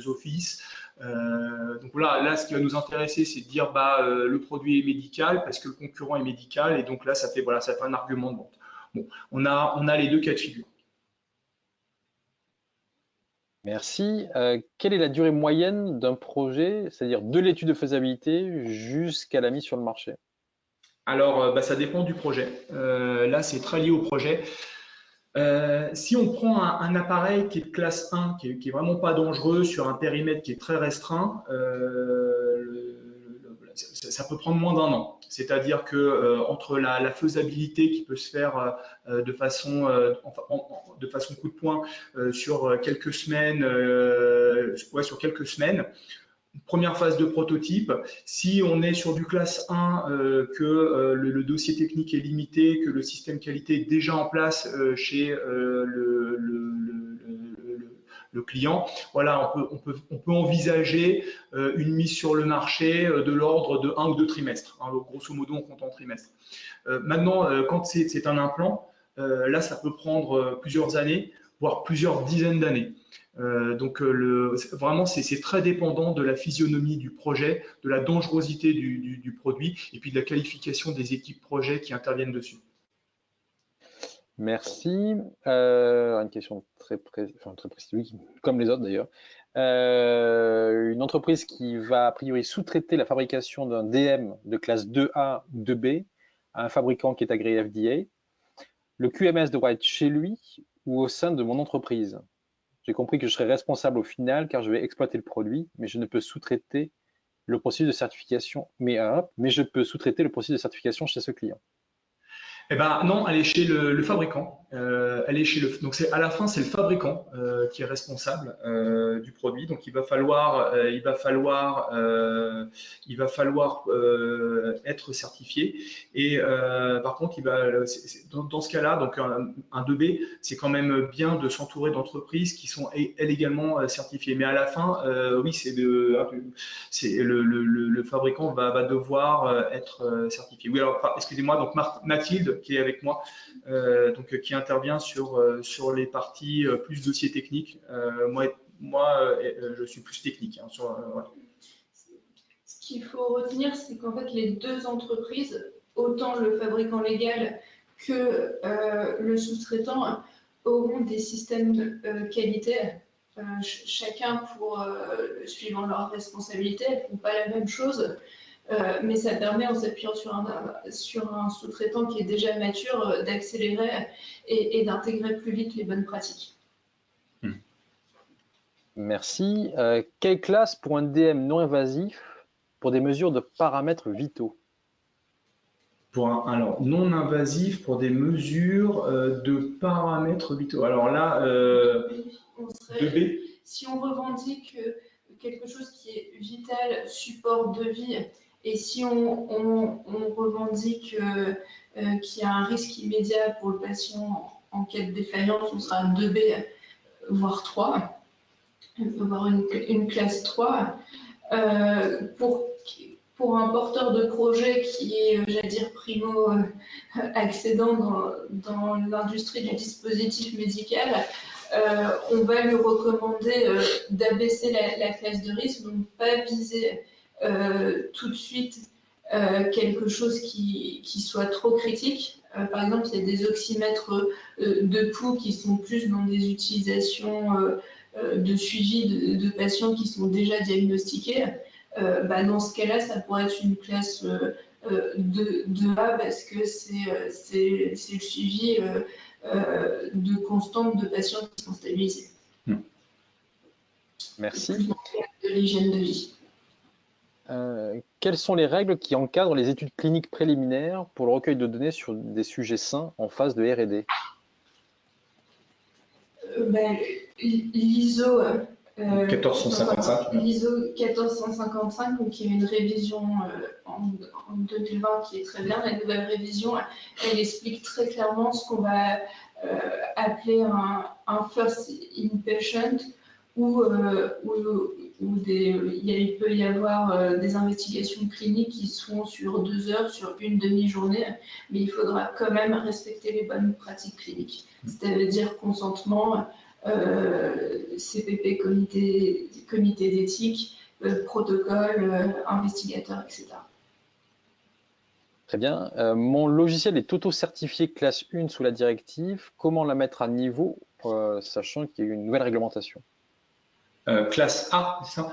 offices. Donc voilà, là, ce qui va nous intéresser, c'est de dire bah, le produit est médical parce que le concurrent est médical, et donc là, voilà, ça fait un argument de vente. Bon, on a les deux cas de figure. Merci. Quelle est la durée moyenne d'un projet, c'est-à-dire de l'étude de faisabilité jusqu'à la mise sur le marché? Alors, bah, ça dépend du projet. Là, c'est très lié au projet. Si on prend un appareil qui est de classe 1, qui est vraiment pas dangereux, sur un périmètre qui est très restreint, ça peut prendre moins d'un an. C'est-à-dire que entre la faisabilité qui peut se faire de façon coup de poing sur quelques semaines, sur quelques semaines, première phase de prototype. Si on est sur du classe 1, que le dossier technique est limité, que le système qualité est déjà en place chez le client, voilà, on peut envisager une mise sur le marché de l'ordre de 1 ou 2 trimestres. Hein, grosso modo, on compte en trimestre. Maintenant, quand c'est un implant, là, ça peut prendre plusieurs années, voire plusieurs dizaines d'années. Vraiment, c'est très dépendant de la physionomie du projet, de la dangerosité du produit et puis de la qualification des équipes projet qui interviennent dessus. Merci. Une question très précise, oui, comme les autres d'ailleurs. Une entreprise qui va a priori sous-traiter la fabrication d'un DM de classe 2A ou 2B à un fabricant qui est agréé FDA. Le QMS devra être chez lui ou au sein de mon entreprise. J'ai compris que je serai responsable au final car je vais exploiter le produit, mais je ne peux sous-traiter le processus de certification. Mais je peux sous-traiter le processus de certification chez ce client. Eh ben non, elle est chez le fabricant. Elle est chez donc à la fin c'est le fabricant qui est responsable du produit. Donc il va falloir être certifié. Et par contre dans ce cas-là, donc un 2B, c'est quand même bien de s'entourer d'entreprises qui sont elles également certifiées. Mais à la fin, oui, c'est le fabricant va devoir être certifié. Oui, alors excusez-moi, donc Mathilde qui est avec moi, qui intervient sur les parties plus dossier technique. Je suis plus technique. Hein, voilà. Ce qu'il faut retenir, c'est qu'en fait, les deux entreprises, autant le fabricant légal que le sous-traitant, auront des systèmes de qualité, chacun suivant leur responsabilité. Elles ne font pas la même chose. Mais ça permet, en s'appuyant sur un sous-traitant qui est déjà mature, d'accélérer et d'intégrer plus vite les bonnes pratiques. Merci. Quelle classe pour un DM non invasif pour des mesures de paramètres vitaux? Alors, non invasif pour des mesures de paramètres vitaux. Alors là, 2B. Si on revendique quelque chose qui est vital, support de vie, et si on revendique qu'il y a un risque immédiat pour le patient en cas de défaillance, on sera 2B, voire 3, voire une classe 3. Pour un porteur de projet qui est, j'allais dire, primo accédant dans l'industrie du dispositif médical, on va lui recommander d'abaisser la classe de risque, donc pas viser tout de suite quelque chose qui soit trop critique. Par exemple, il y a des oxymètres de pouls qui sont plus dans des utilisations de suivi de patients qui sont déjà diagnostiqués. Dans ce cas-là, ça pourrait être une classe de A parce que c'est le suivi de constante de patients qui sont stabilisés. Merci. De l'hygiène de vie. Quelles sont les règles qui encadrent les études cliniques préliminaires pour le recueil de données sur des sujets sains en phase de R&D? L'ISO 1455. L'ISO 1455, donc il y a une révision en 2020 qui est très bien. La nouvelle révision, elle explique très clairement ce qu'on va appeler un first inpatient, où il peut y avoir des investigations cliniques qui sont sur 2 heures, sur une demi-journée, mais il faudra quand même respecter les bonnes pratiques cliniques. C'est-à-dire consentement, CPP, comité d'éthique, protocole, investigateur, etc. Très bien. Mon logiciel est auto-certifié classe 1 sous la directive. Comment la mettre à niveau, sachant qu'il y a eu une nouvelle réglementation? Classe A, c'est ça?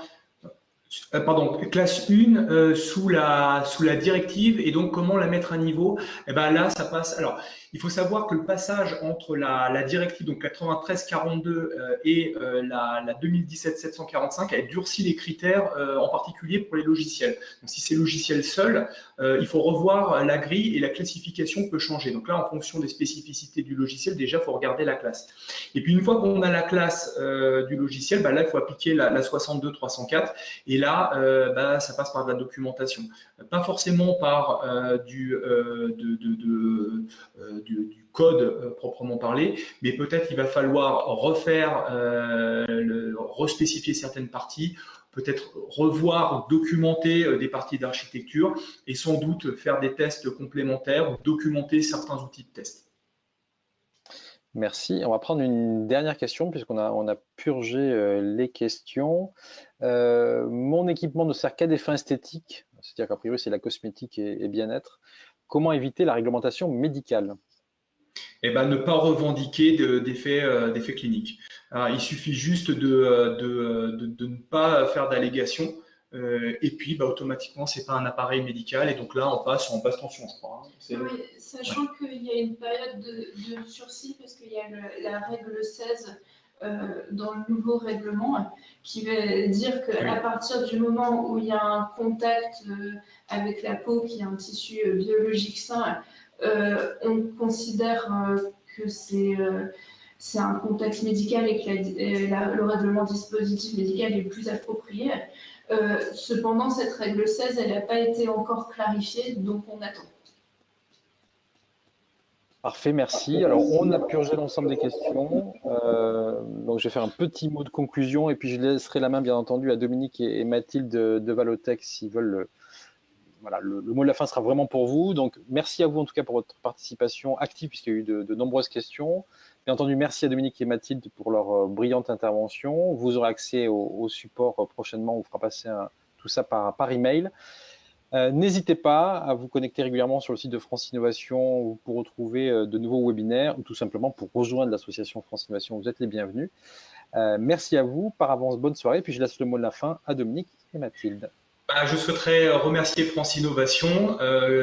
Pardon, classe 1 sous la directive, et donc comment la mettre à niveau? Eh ben là, ça passe. Alors, il faut savoir que le passage entre la directive donc 93-42 et la 2017-745 a durci les critères, en particulier pour les logiciels. Donc, si c'est logiciel seul, il faut revoir la grille et la classification peut changer. Donc là, en fonction des spécificités du logiciel, déjà, il faut regarder la classe. Et puis, une fois qu'on a la classe du logiciel, là, il faut appliquer la 62-304. Et là, ça passe par de la documentation. Pas forcément par du code proprement parlé, mais peut-être qu'il va falloir refaire, respécifier certaines parties, peut-être revoir, documenter des parties d'architecture et sans doute faire des tests complémentaires ou documenter certains outils de test. Merci. On va prendre une dernière question puisqu'on a purgé les questions. Mon équipement ne sert qu'à des fins esthétiques, c'est-à-dire qu'a priori c'est la cosmétique et bien-être. Comment éviter la réglementation médicale? Eh ben, ne pas revendiquer d'effets cliniques. Alors, il suffit juste de ne pas faire d'allégations. Et puis, automatiquement, c'est pas un appareil médical. Et donc là, on passe en basse tension, je crois. Oui, sachant qu'il y a une période de sursis, parce qu'il y a la règle 16 dans le nouveau règlement, qui va dire qu'à partir du moment où il y a un contact avec la peau, qui est un tissu biologique sain, on considère que c'est un contexte médical et que le règlement dispositif médical est plus approprié. Cependant, cette règle 16, elle n'a pas été encore clarifiée, donc on attend. Parfait, merci. Alors, on a purgé l'ensemble des questions. Donc, je vais faire un petit mot de conclusion et puis je laisserai la main, bien entendu, à Dominique et Mathilde de Valotech s'ils veulent. Voilà, le mot de la fin sera vraiment pour vous. Donc, merci à vous en tout cas pour votre participation active puisqu'il y a eu de nombreuses questions. Bien entendu, merci à Dominique et Mathilde pour leur brillante intervention. Vous aurez accès au support prochainement. On vous fera passer tout ça par email. N'hésitez pas à vous connecter régulièrement sur le site de France Innovation pour retrouver de nouveaux webinaires ou tout simplement pour rejoindre l'association France Innovation. Vous êtes les bienvenus. Merci à vous. Par avance, bonne soirée. Puis je laisse le mot de la fin à Dominique et Mathilde. Je souhaiterais remercier France Innovation.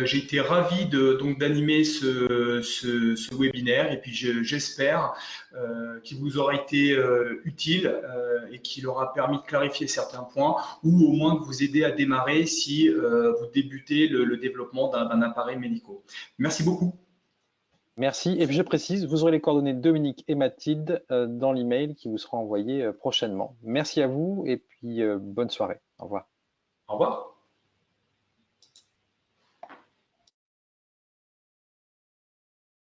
J'ai été ravi d'animer ce webinaire et puis j'espère qu'il vous aura été utile et qu'il aura permis de clarifier certains points ou au moins de vous aider à démarrer si vous débutez le développement d'un appareil médical. Merci beaucoup. Merci. Et puis je précise, vous aurez les coordonnées de Dominique et Mathilde dans l'email qui vous sera envoyé prochainement. Merci à vous et puis bonne soirée. Au revoir. Au revoir.